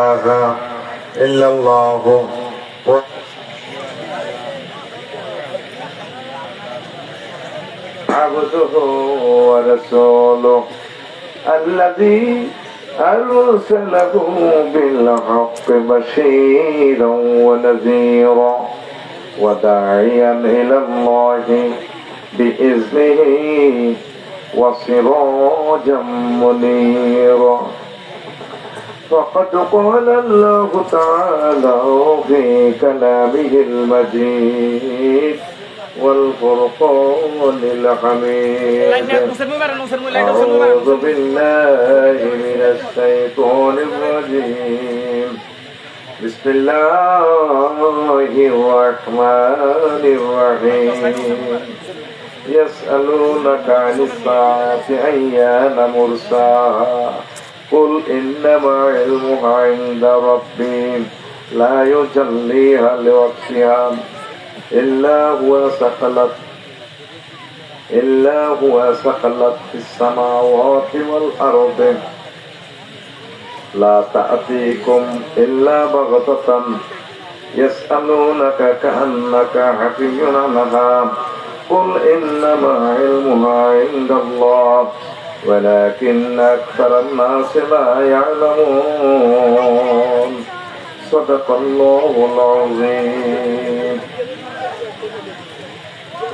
إله إلا الله عبده ورسوله الذي أرسله بالحق بشيرا ونذيرا وداعيا إلى الله بإذنه وسراجا منيرا. فقد قال الله تعالى في كلامه المجيد والفرقان الحميد: أعوذ بالله من الشيطان الرجيم. بسم الله الرحمن الرحيم. يسألونك عن الساعة أيان مرساها قل إنما علمها عند ربي لا يجليها لوقتها إلا هو ثقلت في السماوات والأرض لا تأتيكم إلا بغتة يسألونك كأنك حفي عنها قل إنما علمها عند الله ولكن أكثر الناس لا يعلمون. صدق الله العظيم.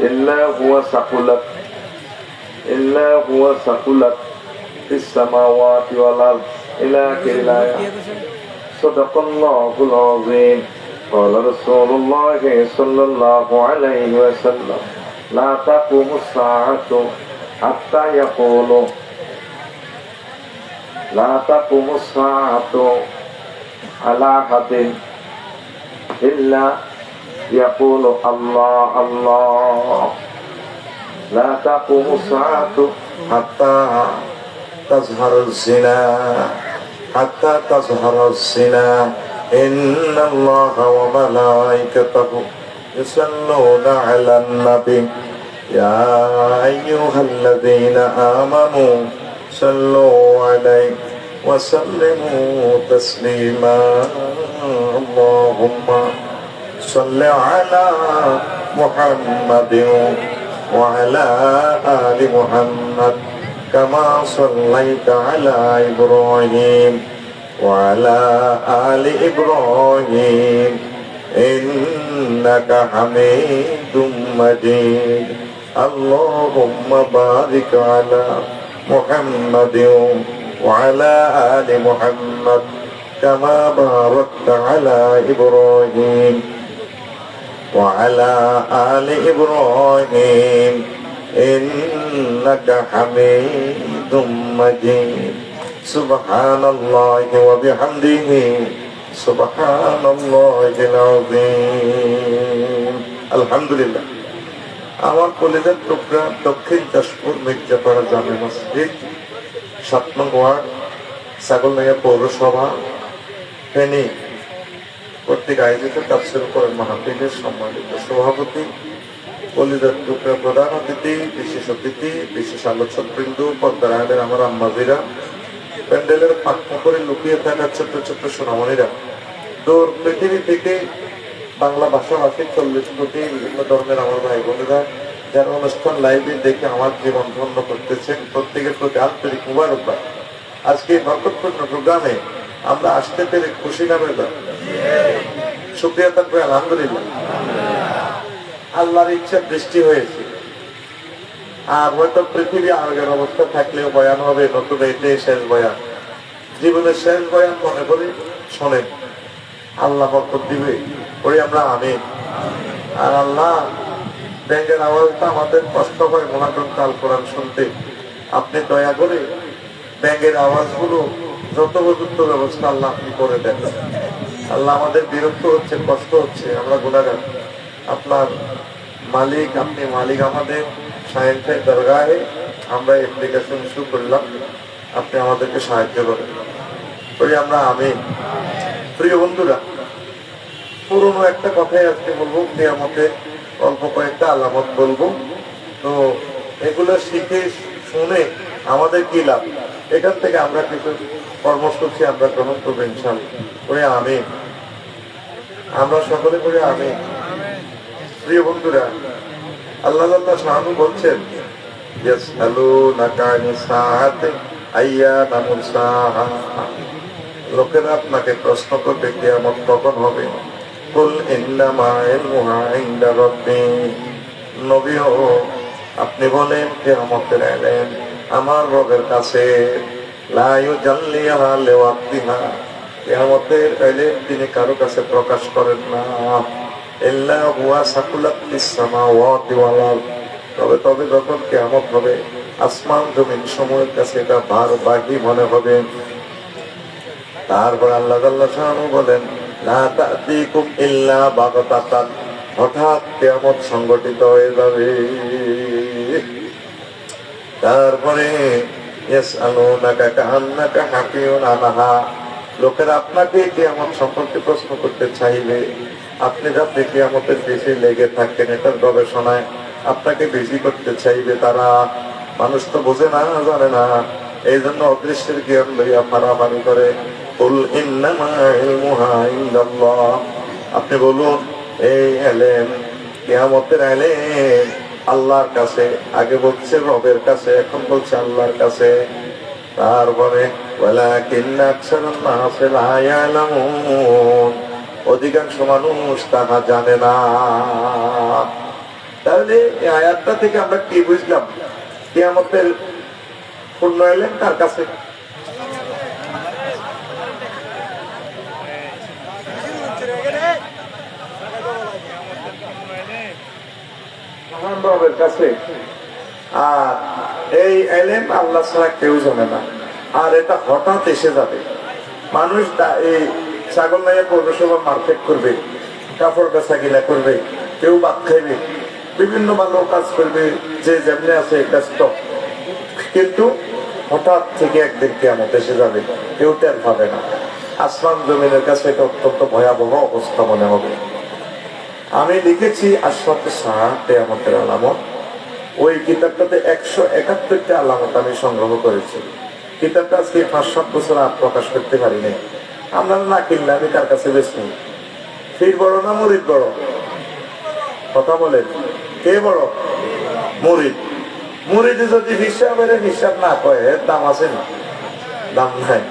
إلا هو ثقلت في السماوات والأرض إلى آخر الآية. صدق الله العظيم. قال رسول الله صلى الله عليه وسلم: لا تقوم الساعة حتى يقولوا لا تقوم الساعة على أحد إلا يقول الله الله. لا تقوم الساعة حتى تظهر الزنا إن الله وملائكته يصلون على النبي يا أيها الذين آمنوا صلوا عليه وسلموا تسليما. اللهم صل على محمد وعلى آل محمد كما صليت على إبراهيم وعلى آل إبراهيم إنك حميد مجيد. اللهم بارك على محمد وعلى آل محمد كما باركت على إبراهيم وعلى آل إبراهيم إنك حميد مجيد. سبحان الله وبحمده سبحان الله العظيم. الحمد لله. আমার কলেজের টুকরা দক্ষিণ চাষপুর মির্জাপাড়া জামে মসজিদ 7 নং ওয়ার্ড ছাগলনাইয়া পৌরসভা ফেনী কর্তৃক আয়োজিত তাফসীর কোরআন মাহফিলের সম্মানিত সভাপতি, কলেজের টুকরা প্রধান অতিথি, বিশেষ অতিথি, বিশেষ আলোচকবৃন্দ, পর্দার আড়ালের আমার আম্মাজিরা, প্যান্ডেলের ফাঁকা করে লুকিয়ে থাকা ছোট্ট ছোট্ট সোনামণিরা, দূর পৃথিবী থেকে বাংলা ভাষাভাষী 40 কোটি বিভিন্ন ধর্মের আমার ভাই বোনেরা যারা অনুষ্ঠান লাইভে দেখে আমার জীবন ধন্য করতেছেন, প্রত্যেকের প্রতি আন্তরিক মুবারকবাদ। আজকে এই বরকতপূর্ণ প্রোগ্রামে আমরা আসতে পেরে খুশি না বেদা? শুকরিয়া থাকবে আলহামদুলিল্লাহ। আল্লাহর ইচ্ছা বৃষ্টি হয়েছে, আর হয়তো পৃথিবী আগের অবস্থা থাকলেও বয়ান হবে, নতুন এটাই শেষ বয়ান, জীবনের শেষ বয়ান মনে করে শোনেন, আল্লাহ বরকত দিবে ওই আমরা আমিন। আর আল্লাহ ব্যাংকের আওয়াজটা আমাদের কষ্ট হয় মোনাকরণ আল কোরআন শুনতে, আপনি দয়া করে ব্যাংকের আওয়াজগুলো যত উপযুক্ত ব্যবস্থা আল্লাহ আপনি করে দেন। আল্লাহ আমাদের বিরক্ত হচ্ছে, কষ্ট হচ্ছে, আমরা গুনাহগার, আপনার মালিক আপনি, মালিক আমাদের সায়েন্সের দরগাহে আমরা অ্যাপ্লিকেশন শুরু করলাম, আপনি আমাদেরকে সাহায্য করেন ওই আমরা আমিন। প্রিয় বন্ধুরা, পুরনো একটা কথাই আজকে বলবো, কিয়ামতে অল্প কয়েকটা আলামত বলবো, তো এগুলো শিখে শুনে আমাদের কি লাভ? এখান থেকে আমরা কিছু কর্মসূচি আমরা গ্রহণ করবো ইনশাআল্লাহ। করে আমি আমরা সকলে করে আমি। প্রিয় বন্ধুরা, আল্লাহ শাহানু বলছেন লোকেরা আপনাকে প্রশ্ন করবে কিয়ামত কখন হবে। কুল ইন্নামা ইলমুহা ইনদা রাব্বি, নবী ও আপনি বলেন কিয়ামতের ইলম আমার রবের কাছে। লা ইউজাল্লিহা লিওয়াক্তিহা, কিয়ামতের ইলম তিনি কারো কাছে প্রকাশ করেন না। ইল্লা হুয়া সাকুলাত ফিস সামাওয়াতি ওয়াল আরদ, তবে যখন কিয়ামত হবে আসমান জমিন সময়ের কাছে এটা ভারবাহী মনে হবে। তারপর আল্লাহ শাআনু বলেন লা তা'তিকুম ইল্লা বাগতাতান, হঠাৎ কিয়ামত সংগঠিত হয়ে যাবে। তারপরে ইয়াসআলুনাকা কাআন্নাকা হাফিউন আনহা, লোকেরা আপনাকে কিয়ামত সম্পর্কে প্রশ্ন করতে চাইবে। আপনি যাতে কিয়ামতের বেশি লেগে থাকেন এটার গবেষণায় আপনাকে বেশি করতে চাইবে তারা। মানুষ তো বোঝে না, জানে না, এই জন্য অদৃশ্যের জ্ঞান লইয়া ফারাফারি করে। কুল ইন্নামা ইলমুহা ইনদাল্লাহ, আপনি বলুন এই ইলম কিয়ামতের ইলম আল্লাহর কাছে। আগে বলছে রবের কাছে, এখন বলছে আল্লাহর কাছে। তারপরে ওয়ালাকিন্না আকসারান নাসি লা ইয়ালামুন, অধিকাংশ মানুষ তাহা জানে না। তাহলে এই আয়াতটা থেকে আমরা কি বুঝলাম? কিয়ামতের পূর্ণ ইলম কার কাছে? মহান রবের কাছে। আর এই ইলম আল্লাহ ছাড়া কেউ জানে না। আর এটা হঠাৎ এসে যাবে। মানুষ এই ছাগল নাইয়া পৌরসভা মার্কেট করবে, কাপড় বেচা কিনা করবে, কেউ ভাত খাইবে, বিভিন্ন ভালো কাজ করবে, যে যেমনি আছে ব্যস্ত। কিন্তু হঠাৎ থেকে একদিন কিয়ামত এসে যাবে, কেউ টের পাবে না। আসমান জমিনের কাছে এটা অত্যন্ত ভয়াবহ অবস্থা মনে হবে। আমি লিখেছি আশরাত সাআহ কিয়ামতের আলামত। ওই কিতাবটাতে 171টা আলামত আমি সংগ্রহ করেছি। কিতাবটা আজকে 5-7 বছর আর প্রকাশ করতে পারি নাই। আপনারা না কিনলে আমি কার কাছে বেচবো? ফির বড় না মুরিদ বড়? কথা বলেন, কে বড়? মুরিদ। মুরিদে যদি হিসাব না কয় এর দাম আছে না? দাম নাই।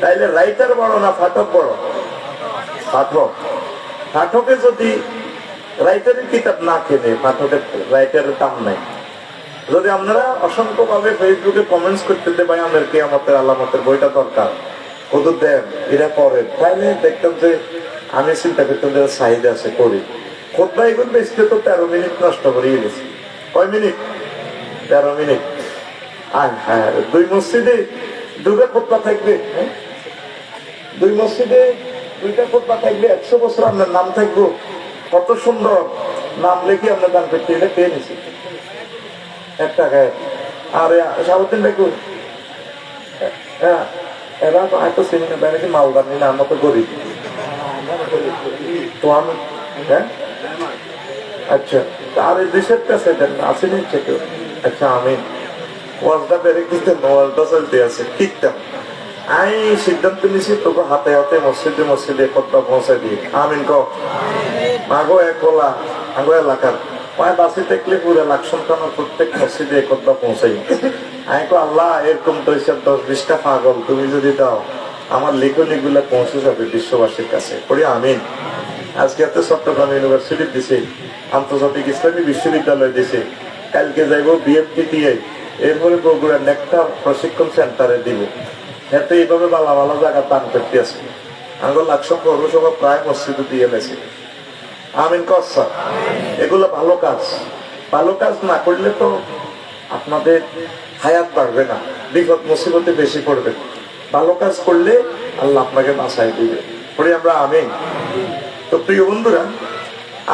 তাইলে রাইটার বড় না পাঠক বড়? পাঠক। পাঠকে যদি রাইটারের কিতাব না কেনে, পাঠকের রাইটারের দাম নাই। যদি আপনারা অসংখ্য ভাবে ফেসবুকে কমেন্টস করতে দেন ভাই আমাদের কিয়ামতের আলামতের বইটা দরকার, কত দেন এটা করেন, তাইলে দেখতাম যে আমি চিন্তা করতাম যে চাহিদা আছে করি। খুতবা এগুলো বেশি তো 13 মিনিট নষ্ট করিয়ে গেছি। কয় মিনিট? 13 মিনিট। আর হ্যাঁ, 2 মসজিদে 2টা খুতবা থাকবে। দুই মসজিদে 2টা খুতবা থাকবে, 100 বছর আপনার নাম থাকবো। কত সুন্দর নাম লিখে আপনার দান করতে এটা পেয়ে নিছি 1 টাকায়। আর সাবুদ্দিন দেখুন এরা তো এত চিনি না, নাকি মালদার নিলে আমরা তো গরিব তো আমি। হ্যাঁ আচ্ছা, আর এই দেশের কাছে আসেনি কেউ? আচ্ছা, আমি ওয়াজটা বেড়ে দিতে ওয়াজটা চলতে আছে ঠিকঠাক। আমি সিদ্ধান্ত নিছি তোকে হাতে হাতে মসজিদে মসজিদে কথা পৌঁছাই দিই। আমিন ক মাগো এক বলা আগো এলাকার পায় বাসে দেখলে পুরো লাখ সন্তানের প্রত্যেক মসজিদে কথা পৌঁছাই। আমি কো আল্লাহ এরকম তো 10-20টা পাগল তুমি যদি দাও আমার লেখনী গুলা পৌঁছে যাবে বিশ্ববাসীর কাছে। করি আমিন। আজকে এত চট্টগ্রাম ইউনিভার্সিটি দিছে, আন্তর্জাতিক ইসলামী বিশ্ববিদ্যালয় দিছে, কালকে যাইব বিএফটিটিআই, এরপরে বগুড়ার নেকটা প্রশিক্ষণ সেন্টারে দিব। এতে এইভাবে ভালো ভালো জায়গা দান করতে আছে। আমার লাখ পৌরসভা প্রায় মসজিদে দিয়ে গেছে। আমিন কসা। এগুলো ভালো কাজ। ভালো কাজ না করলে তো আপনাদের হায়াত বাড়বে না, বিপদ মুসিবতে বেশি পড়বে। ভালো কাজ করলে আল্লাহ আপনাকে বাঁচাই দিবে। পরে আমরা আমিন। তো প্রিয় বন্ধুরা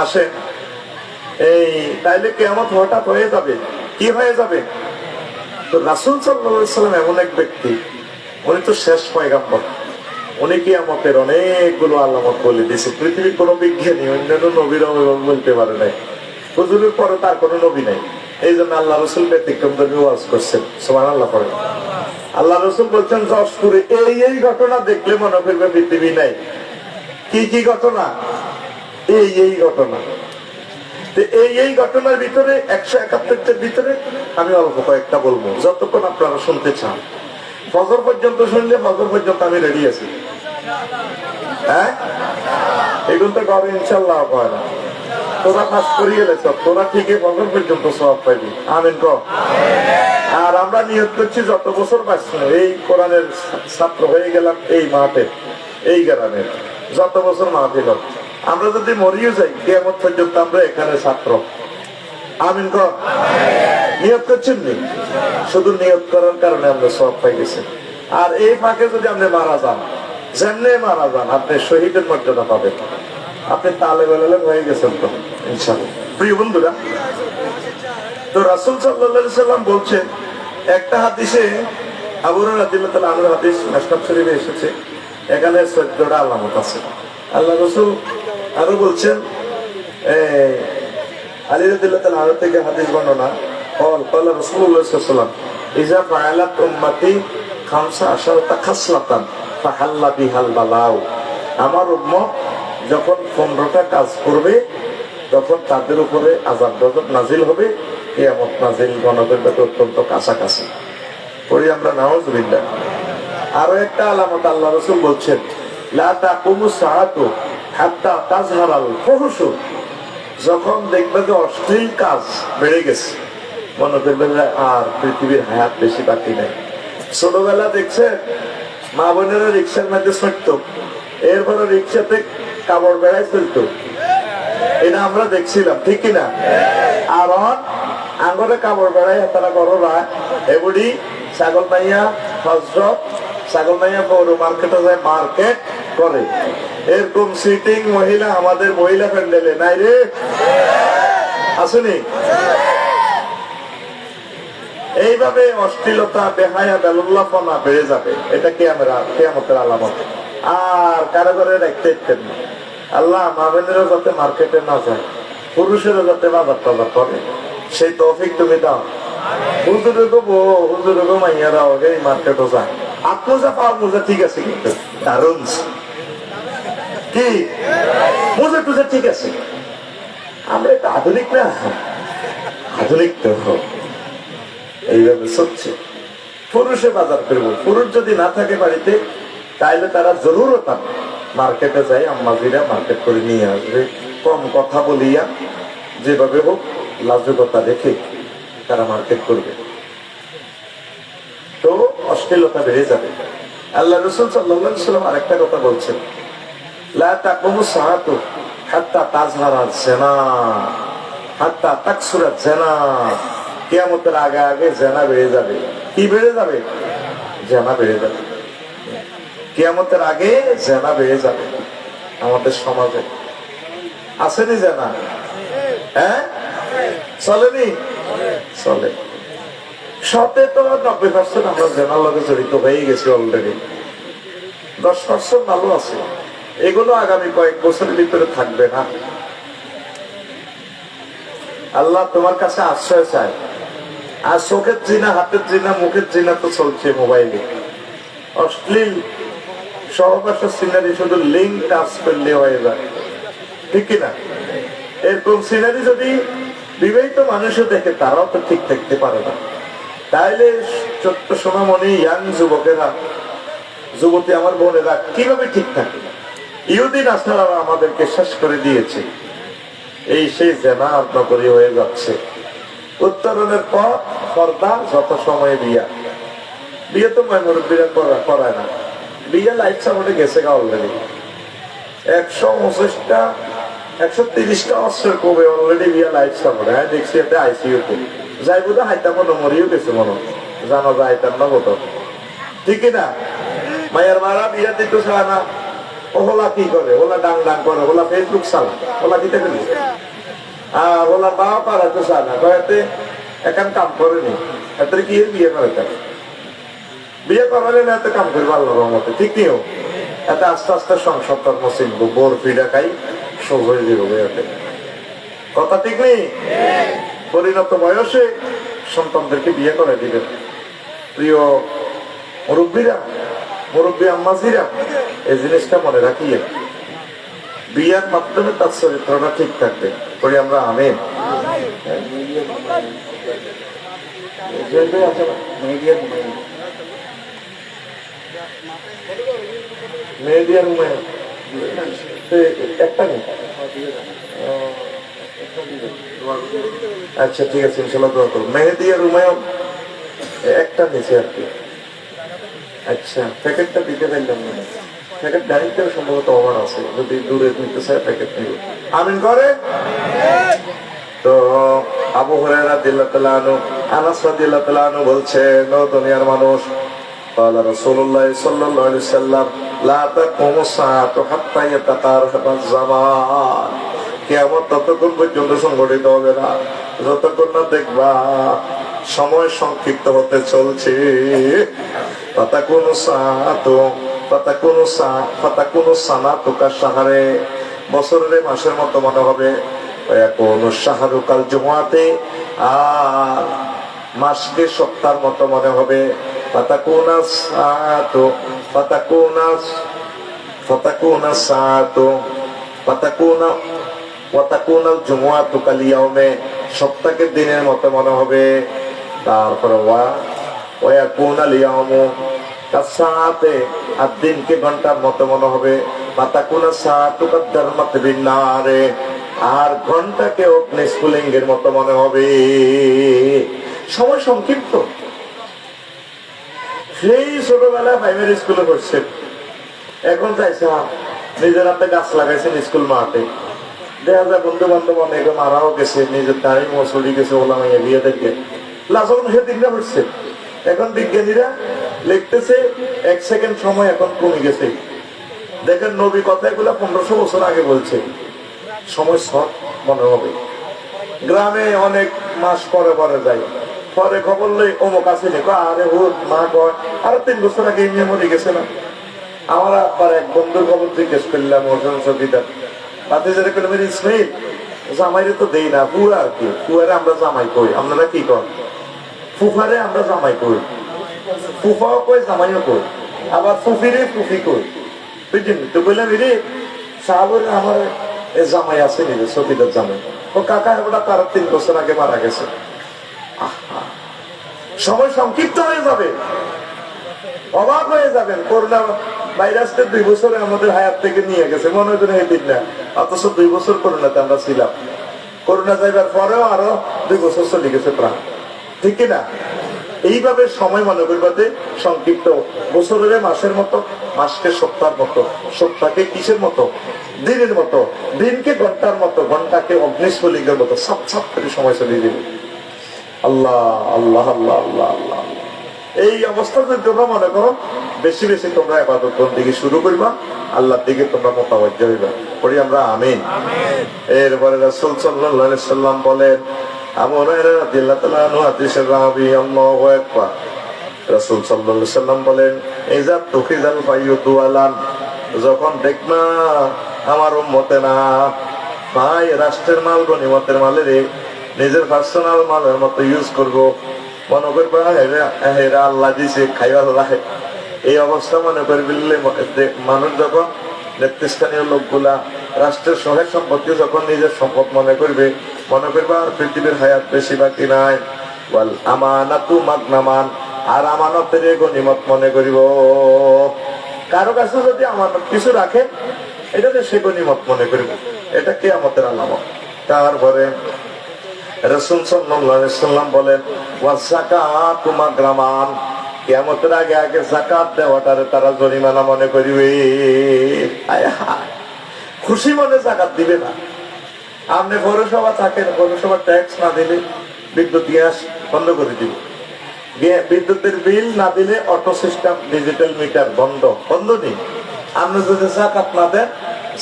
আসেন, এই তাইলে কিয়ামত হঠাৎ হয়ে যাবে। কি হয়ে যাবে? তো রাসূল সাল্লাল্লাহু আলাইহি ওয়াসাল্লাম এমন এক ব্যক্তি, উনি তো শেষ পয়গাম্বর। উনি কিয়ামতের অনেকগুলো আলামত বলে দিয়েছে। পৃথিবীর কোনো বিজ্ঞানী অন্যান্য নবীরাও বলতে পারে নাই। হুজুরের পরে তার কোনো নবী নাই। এই জন্য আল্লাহ রাসূল ব্যতিক্রম ধর্মী ওয়াজ করছেন। সুবহানাল্লাহ পড়েন। আল্লাহ রসুল বলছেন যশপুরে এই ঘটনা দেখলে মনে করবে পৃথিবী নাই। কি ঘটনা? এই ঘটনা। এই ঘটনার ভিতরে 171টার ভিতরে আমি অল্প কয়েকটা বলবো, যতক্ষণ আপনারা শুনতে চান। ফজর পর্যন্ত শুনলে ফজর পর্যন্ত আমি রেডি আছি। হ্যাঁ, এগুলো তো ঘরে ইনশাল্লাহ হয় না। তোরা কাজ করিয়ে গেলে সব, তোরা ঠিকই ফজর পর্যন্ত সব পাইবি। আমিন কর। আর আমরা নিয়ত করছি যত বছর বাঁচছি এই কোরআনের ছাত্র হয়ে গেলাম, এই মাঠে, এই গ্রামের যত বছর মাহফিল, আমরা যদি মরিও যাই কিয়ামত পর্যন্ত আমরা এখানে ছাত্র। আমিন কর। নিয়ত করছেন নি? শুধু নিয়ত করার কারণে আমরা সব পাই গেছি। আর এই ফাঁকে যদি আপনি মারা যান, যেমনি মারা যান, আপনি শহীদের মর্যাদা পাবেন। আপনি তালে বেলালে হয়ে গেছেন তো ইনশাআল্লাহ। প্রিয় বন্ধুরা, তো রাসূল সাল্লাল্লাহু আলাইহি সাল্লাম বলছেন একটা হাদিসে, আবু হুরায়রা রাদিয়াল্লাহু তাআলা আনহু হাদিস মুসনাদ শরীফে এসেছে, এখানে 14টা আলামত আছে। আল্লাহ রাসূল আরো বলছেন, আলী রাদিয়াল্লাহু তাআলা আনহু থেকে হাদিস বর্ণনা, قال رسول الله صلى الله عليه وسلم إذا فعلت أمتي 15 খাসলাতান ফাহাল্লা বিহাল বালাউ। আমার উম্মত যখন 15টা কাজ করবে তখন তাদের উপরে আযাব গজব নাজিল হবে, কিয়ামত নাজিল গণবের অত্যন্ত কাছাকাছি। পড়ি আমরা নাউযুবিল্লাহ। আরো একটা আলামত আল্লাহ রাসূল বলছেন, লা তাকুমু সাআতু হাত্তা তাজহারাল ফুহুশু। যখন দেখবে যে অশ্লীল কাজ বেড়ে গেছে, মনে করবে আর পৃথিবীর হায়াত বেশি বাকি নেই। ছোটবেলা দেখছেন মা বোনেরা রিক্সার মধ্যে ছুটত, এরপরে রিক্সাতে কাপড় বেড়াই চলতো, এটা আমরা দেখছিলাম, ঠিক কিনা? আর আঙ্গরে কাপড় বেড়াই তারা করোরা এগুলি ছাগল মাইয়া হজরত, ছাগল মাইয়া পৌর মার্কেটে যায়, মার্কেট করে। এরকম সিটিং মহিলা আমাদের মহিলা প্যান্ডেলে নাই রে, আসেনি? এইভাবে অশ্লীলতা, বেহায়া, বেলুল্লাহপনা বেড়ে যাবে। এটা কিয়ামতের আলামত। আর কারো ঘরে রাখতে ইচ্ছেন না। আল্লাহ মা বোনেরা যাতে মার্কেটে না যায়, পুরুষেরা যাতে বাজার টাজার করে, সেই তৌফিক তুমি দাও। হুজুরে গো মাইয়ারা এই মার্কেটও যায়, আত্মজা পাওয়া মোজা ঠিক আছে, কিন্তু দারুণ কি মোজা টুজা ঠিক আছে। আমরা এটা আধুনিক না, আধুনিক তো এইভাবে চলছে। পুরুষে বাজার করবো, পুরুষ যদি না থাকে বাড়িতে তাইলে তারা জরুরত মার্কেটে যায়, আম্মাজিরা মার্কেট করে নিয়ে আসবে। কম কথা বলিয়া যেভাবে হোক লাজুকতা রেখে তারা মার্কেট করবে, তো অশ্লীলতা বেড়ে যাবে। আল্লাহ রাসূল সাল্লাল্লাহু আলাইহি ওয়াসাল্লাম আরেকটা কথা বলছেন, লা তাকুমু সাআতু হাত্তা তাজহারা জিনা হাত্তা তাকসুরা জিনা। কিয়ামতের আগে আগে জেনা বেড়ে যাবে। কি বেড়ে যাবে? জেনা বেড়ে যাবে। কিয়ামতের আগে জেনা বেড়ে যাবে। আমাদের সমাজে আসেনি জেনা? হ্যাঁ, চলেনি? চলে। শতে তো 90% আমরা জেনার লগে জড়িত হয়ে গেছি অলরেডি। 10% ভালো আছে, এগুলো আগামী কয়েক বছরের ভিতরে থাকবে না। আল্লাহ তোমার কাছে আশ্রয় চায়। আর চোখের জিনা, হাতের জিনা, মুখের জিনা তো চলছে মোবাইলে। অশ্লীল সহবাসের সিনারি শুধু লিঙ্ক টাচ করলে হয়ে যায়, ঠিক কিনা? এরকম সিনারি যদি বিবাহিত মানুষও দেখে, তারাও তো ঠিক থাকতে পারে না। তাইলে ছোট্ট সোনামণি, ইয়াং যুবকেরা, যুবতী আমার বোনেরা কিভাবে ঠিক থাকে? ইহুদি নাসারারা আমাদেরকে শেষ করে দিয়েছে। এই সেই জেনা নগরী হয়ে যাচ্ছে। উত্তরণের পর পর্দা, যত সময় বিয়া। বিয়ে তো মুরব্বীরা করায় না, বিয়ে লাইফ সাপোর্টে গেছে গা অলরেডি। 129টা 130টা অস্ত্রের কবে অলরেডি বিয়া লাইফ সাপোর্টে। হ্যাঁ, দেখছি এতে আইসিইউতে যাই বোধ হাইতা মনে মরিও গেছে, মনে জানা যায় তার না কত, ঠিক না? মায়ের মারা বিয়া দিতে চায় না। ওলা কি করে? ওলা ডাং ডাং করে, ওলা ফেসবুক চালা, ওলা দিতে গেল। আর ওলা বাবা পাড়াতে চায় না, কয়েতে এখন কাম করেনি, এত কি বিয়ে করে? বিয়ে করালে না এত কাম করবে আল্লাহর মতে, ঠিক নিও। এতে আস্তে আস্তে সংসার কর্ম শিখবো, বোর ফিডা খাই সব হয়ে যাবে। কথা ঠিক নেই? পরিণত বয়সে সন্তানদেরকে বিয়ে করে দিবেন। প্রিয় মুরব্বীরা, মুরব্বী আম্মাজিরা এই জিনিসটা মনে রাখিয়ে বিয়ার মাধ্যমে তার চরিত্রটা ঠিক থাকবে। করি আমরা আমিন। মেহেদিয়া রুমায় একটা নেই। আচ্ছা ঠিক আছে, ইনশাল্লাহ দোয়া করবো। মেহেদিয়া রুমায় একটা নিচে আর কি। আচ্ছা প্যাকেটটা দিতে পারলাম না, প্যাকেট ডাইনিংটাও সম্ভবত ওভার আছে, যদি দূরে নিতে চায় প্যাকেট নিব। আমিন করে। তো আবু হুরায়রা রাদিয়াল্লাহু তাআলা আনহু, আনাস রাদিয়াল্লাহু তাআলা আনহু বলছেন, ও দুনিয়ার মানুষ, قال رسول الله صلى الله عليه وسلم لا تقوم الساعة حتى يتقارب الزمان। কিয়ামত ততক্ষণ পর্যন্ত সংঘটিত হবে না যতক্ষণ না দেখবা সময় সংক্ষিপ্ত হতে চলছে। বছরের মাসের মতো মনে হবে, শাহরুকাল জুমাতে, আর মাসকে সপ্তাহের মতো মনে হবে। সপ্তাহের দিনের মতো মনে হবে। তারপরে আর দিনকে ঘন্টার মতো মনে হবে। আর ঘন্টাকে অগ্নিস্ফুলিঙ্গের মতো মনে হবে। সময় সংক্ষিপ্ত। সেই ছোটবেলায় প্রাইমারি স্কুলে পড়ছে, এখন চাইছে নিজের হাতে গাছ লাগাইছেন স্কুল মাঠে। দেখা যায় বন্ধু বান্ধব অনেক মারাও গেছে, নিজের দাঁড়ি মসুরি গেছে ওলামাইয়া বিয়েদেরকে লাজন সে দিনটা পড়ছে। এখন বিজ্ঞানীরা লিখতেছে 1 সেকেন্ড সময় এখন কমে গেছে। দেখেন নবী কথাগুলো 1500 বছর আগে বলছে। সময় শর্ট মনে হবে। গ্রামে অনেক মাস পরে পরে যায়, পরে খবর লই অমুক আছে দেখো, আরে হুট মা কয় আরো 3 বছর আগে নিয়ে মরে গেছে না। আমার আবার এক বন্ধুর খবর জিজ্ঞেস করলাম, ওজন চকিদার তাতে যেটা পেলাম ইসমাইল, জামাইরে তো দেই না, পুয়া আর কি, পুয়ারে আমরা জামাই কই, আপনারা কি কর? ফুফারে আমরা জামাই কই, ফুফাও কই জামাইও কই, আবার ফুফিরে ফুফি কই, বুঝলেন? তো বললাম রে সাহাবরে আমার জামাই আছে নিজে চকিদার জামাই। ও কাকা ওটা তার 3 বছর আগে মারা গেছে। সময় সংক্ষিপ্ত হয়ে যাবে, অবাক হয়ে যাবেন। করোনা ভাইরাসটা 2 বছরে আমাদের হায়াত থেকে নিয়ে গেছে, মনে হয় এই দিন না, অথচ 2 বছর করোনাতে আমরা ছিলাম। করোনা যাইবার পরেও আরো 2 বছর চলে গেছে প্রাণ, ঠিক কিনা? এইভাবে সময় মনে করবাতে সংক্ষিপ্ত। বছরের মাসের মতো, মাসকে সপ্তাহের মতো, সপ্তাহকে কিসের মতো? দিনের মতো, দিনকে ঘন্টার মতো, ঘন্টাকে অগ্নিস্ফুলিঙ্গের মতো সাপ সাপ করে সময় চলে যাবে। আল্লাহ আল্লাহ আল্লাহ আল্লাহ আল্লাহ। এই অবস্থাতে তোমরা মনে করো বেশি বেশি তোমরা ইবাদত বন্দেগী শুরু করবা, আল্লাহর দিকে তোমরা মুতাওয়াজ্জিহ হইবা। পড়ি আমরা আমিন। এরপরে রাসূল সাল্লাল্লাহু আলাইহি সাল্লাম বলেন, আবু হুরায়রা রাদিয়াল্লাহু তাআলা আনহু হাদিসের রাবী, আল্লাহু আকবার, রাসূল সাল্লাল্লাহু আলাইহি সাল্লাম বলেন, ইযা তুখিযাল ফায়ুতু আলান, যখন দেখবা আমার উম্মতেরা ভাই রাষ্ট্রের মাল গনিমতের মালেরে নিজের পার্সোনাল মালের মতো ইউজ করবো, মনে করবে হেরা আল্লাহ দিছে খাইবার রাখে, এই অবস্থা মনে করবে। মানুষ যখন নেতৃস্থানীয় লোকগুলা রাষ্ট্রের সহায় সম্পত্তি যখন নিজের সম্পদ মনে করবে, মনে করবে আর পৃথিবীর হায়াত বেশি বাকি নাই। ওয়াল আমানাতু মাগনামান, আর আমানতের গনিমত মনে করিব। কারো কাছে যদি আমানত কিছু রাখে, এটাতে সে গনিমত মনে করিব, এটা কিয়ামতের আলামত। তারপরে রাসূল সাল্লাল্লাহু আলাইহি সাল্লাম বলেন, ওয়া যাকাতু মাগরামান, কিয়ামতের আগে আগে যাকাত দেওয়াটারে তারা জরিমানা মনে করিবে। হায় হায়, খুশি মনে যাকাত দিবে না। আপনি পৌরসভা থাকেন, পৌরসভা ট্যাক্স না দিলে বিদ্যুৎ গ্যাস বন্ধ করে দিবে, বিদ্যুতের বিল না দিলে অটো সিস্টেম ডিজিটাল মিটার বন্ধ, বন্ধ নেই। আপনি যদি যাকাত না দেন,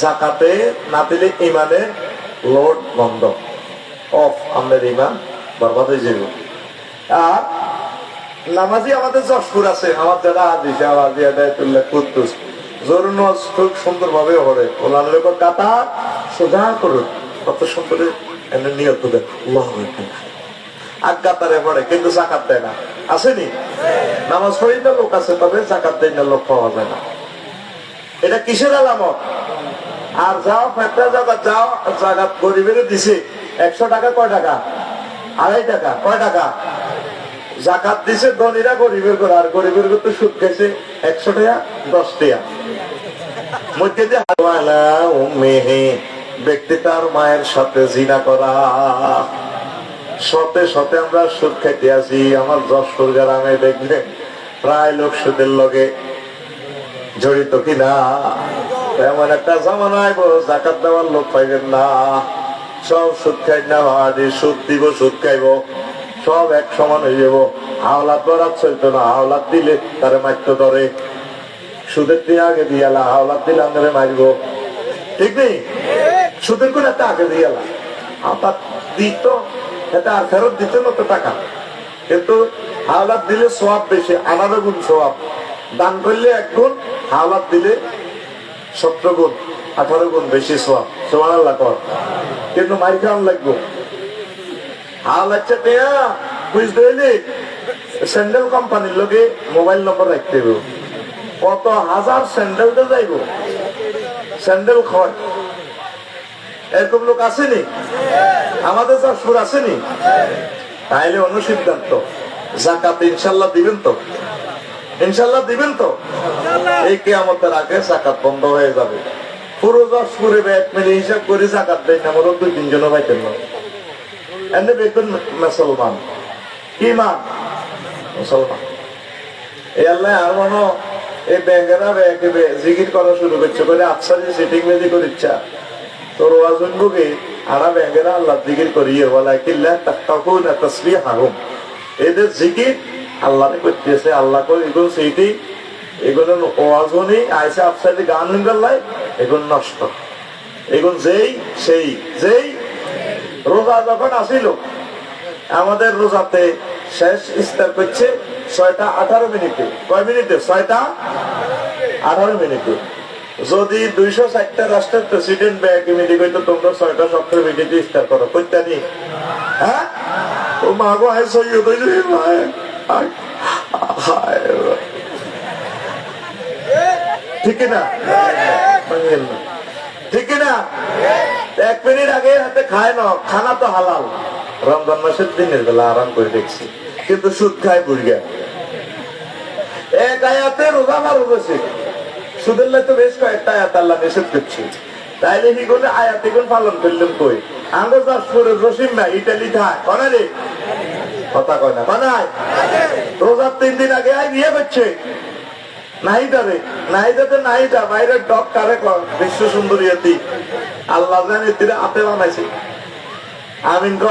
যাকাতে না দিলে ইমানের লোড বন্ধ, অফ, আমাদের ইমান বরবাদ হয়ে যাবে। আর নামাজি আমাদের যশপুর আছে, আমার যারা আদিছে আওয়াজ দিয়ে দেয় তুললে কুদ্দুস জরুন খুব সুন্দর ভাবে হবে, ওলার লোক কাতা সোজা করুন, কত সুন্দর এমনি নিয়ত দেয়, আর কাতারে পড়ে কিন্তু জাকাত দেয় না, আসেনি? নামাজ পড়ি না লোক আছে, তবে জাকাত দেয় না লোক পাওয়া যায় না। এটা কিসের আলামত? আর যাও ফেতরা জাকাত, যাও জাকাত গরিবের দিছে 100 টাকা, কয় টাকা? 2.5 টাকা। কয় টাকা? জাকাত দিছে ধনীরা গরিবের করে, আর গরিবের তো সুদ খাইছে 100 টাকা 10 টাকা। মধ্যে দিয়ে ব্যক্তি তার মায়ের সাথে জিনা করা, শতে শতে আমরা সুদ খাইতে আছি। আমার যশোর গ্রামে দেখবেন প্রায় লোক সুদের লগে জড়িত কিনা। এমন একটা জামানায় জাকাত দেওয়ার লোক পাইবেন না, সব সুদ খাই না, সুদ দিব সুদ খাইব, সব এক সমান হয়ে যাব। হাওলাত বরাত চলতো না, হাওলাত দিলে তারে মারতে ধরে, সুদের দিয়ে আগে দিয়ালা, হাওলাত দিলে আমরা মারব, ঠিক নেই? সুদের কোন একটা আগে দিয়ালা, আপনার দিত এটা আর ফেরত দিত না তো টাকা, কিন্তু হাওলাত দিলে সোয়াব বেশি, 18 গুণ সোয়াব। দান করলে 1 গুণ, হাওলাত দিলে 17 গুণ, 18 গুণ বেশি সোয়াব। সুবহানাল্লাহ কর। কিন্তু মার খাওয়ান লাগবো। হাওলাত পেয়া বুঝতে হইলে স্যান্ডেল কোম্পানির লোকে মোবাইল নম্বর রাখতে হবে। কত হাজার স্যান্ডেল তো যাইব, স্যান্ডেল খয়। এরকম লোক আসেনি আমাদের যশোর, আসেনি? তাইলে অন্য সিদ্ধান্ত, জাকাত ইনশাল্লাহ দিবেন তো? ইনশাল্লাহ দিবেন তো? এই কিয়ামতের আগে জাকাত বন্ধ হয়ে যাবে। পুরো যশোরে 1 মিনিট হিসাব করে জাকাত দেয় না, মরো 2-3 জন পাইতেন না। এনে বেগুন মুসলমান, কি মান? মুসলমান। এই আল্লাহ আর মনো এই ব্যাংকেরা জিকির করা শুরু করছে করে, আচ্ছা যে সিটিং মেজি করে ইচ্ছা তোর ওয়াজ বুকে আরা ব্যাংকেরা আল্লাহ জিকির করিয়ে বলা কিল্লা তাকুন তাসবিহাহুম, এদের জিকির আল্লাহ করতেছে। আল্লাহ করে এগুলো সেইটি, এগুলো ওয়াজ নেই আইসা আপসাইডে গান হইলাই, এগুলো নষ্ট। এগুলো যেই সেই যেই রোজা যখন আসিল, আমাদের রোজাতে শেষ ইফতার করছে 6টা 18 মিনিটে। কয় মিনিটে? 6টা 18 মিনিটে। যদি 260টা রাষ্ট্রের প্রেসিডেন্ট মিটিং হইতো, তোমরা 6টা 17 মিনিটে ইফতার করো, কইতানি? হ্যাঁ, ও মাগো আয় সৈয়দ ঠিক না? ঠিক না? 1 মিনিট আগে হাতে খায় না, খানা তো হালাল। রমজান মাসের দিনের বেলা আরাম করে দেখছি, কিন্তু সুদ খায় বুড়িয়া। এক আয়াতে রোজা মারো বসে, সুদের লাই তো বেশ কয়েকটা আয়াত আল্লাহ নিষেধ করছে। তাইলে কি করলে আয়াত এগুলো পালন করলেন কই? আমরা যশোরের রসিম না ইটালি খায় কনা রে, কথা কয় না কনায়। রোজার 3 দিন আগে আয় বিয়ে করছে নাহিদা রে, নাহিদাতে নাহিদা বাইরের ডক কারে বিশ্ব সুন্দরী আল্লাহ জানে তীরে হাতে বানাইছে। আমিন ক।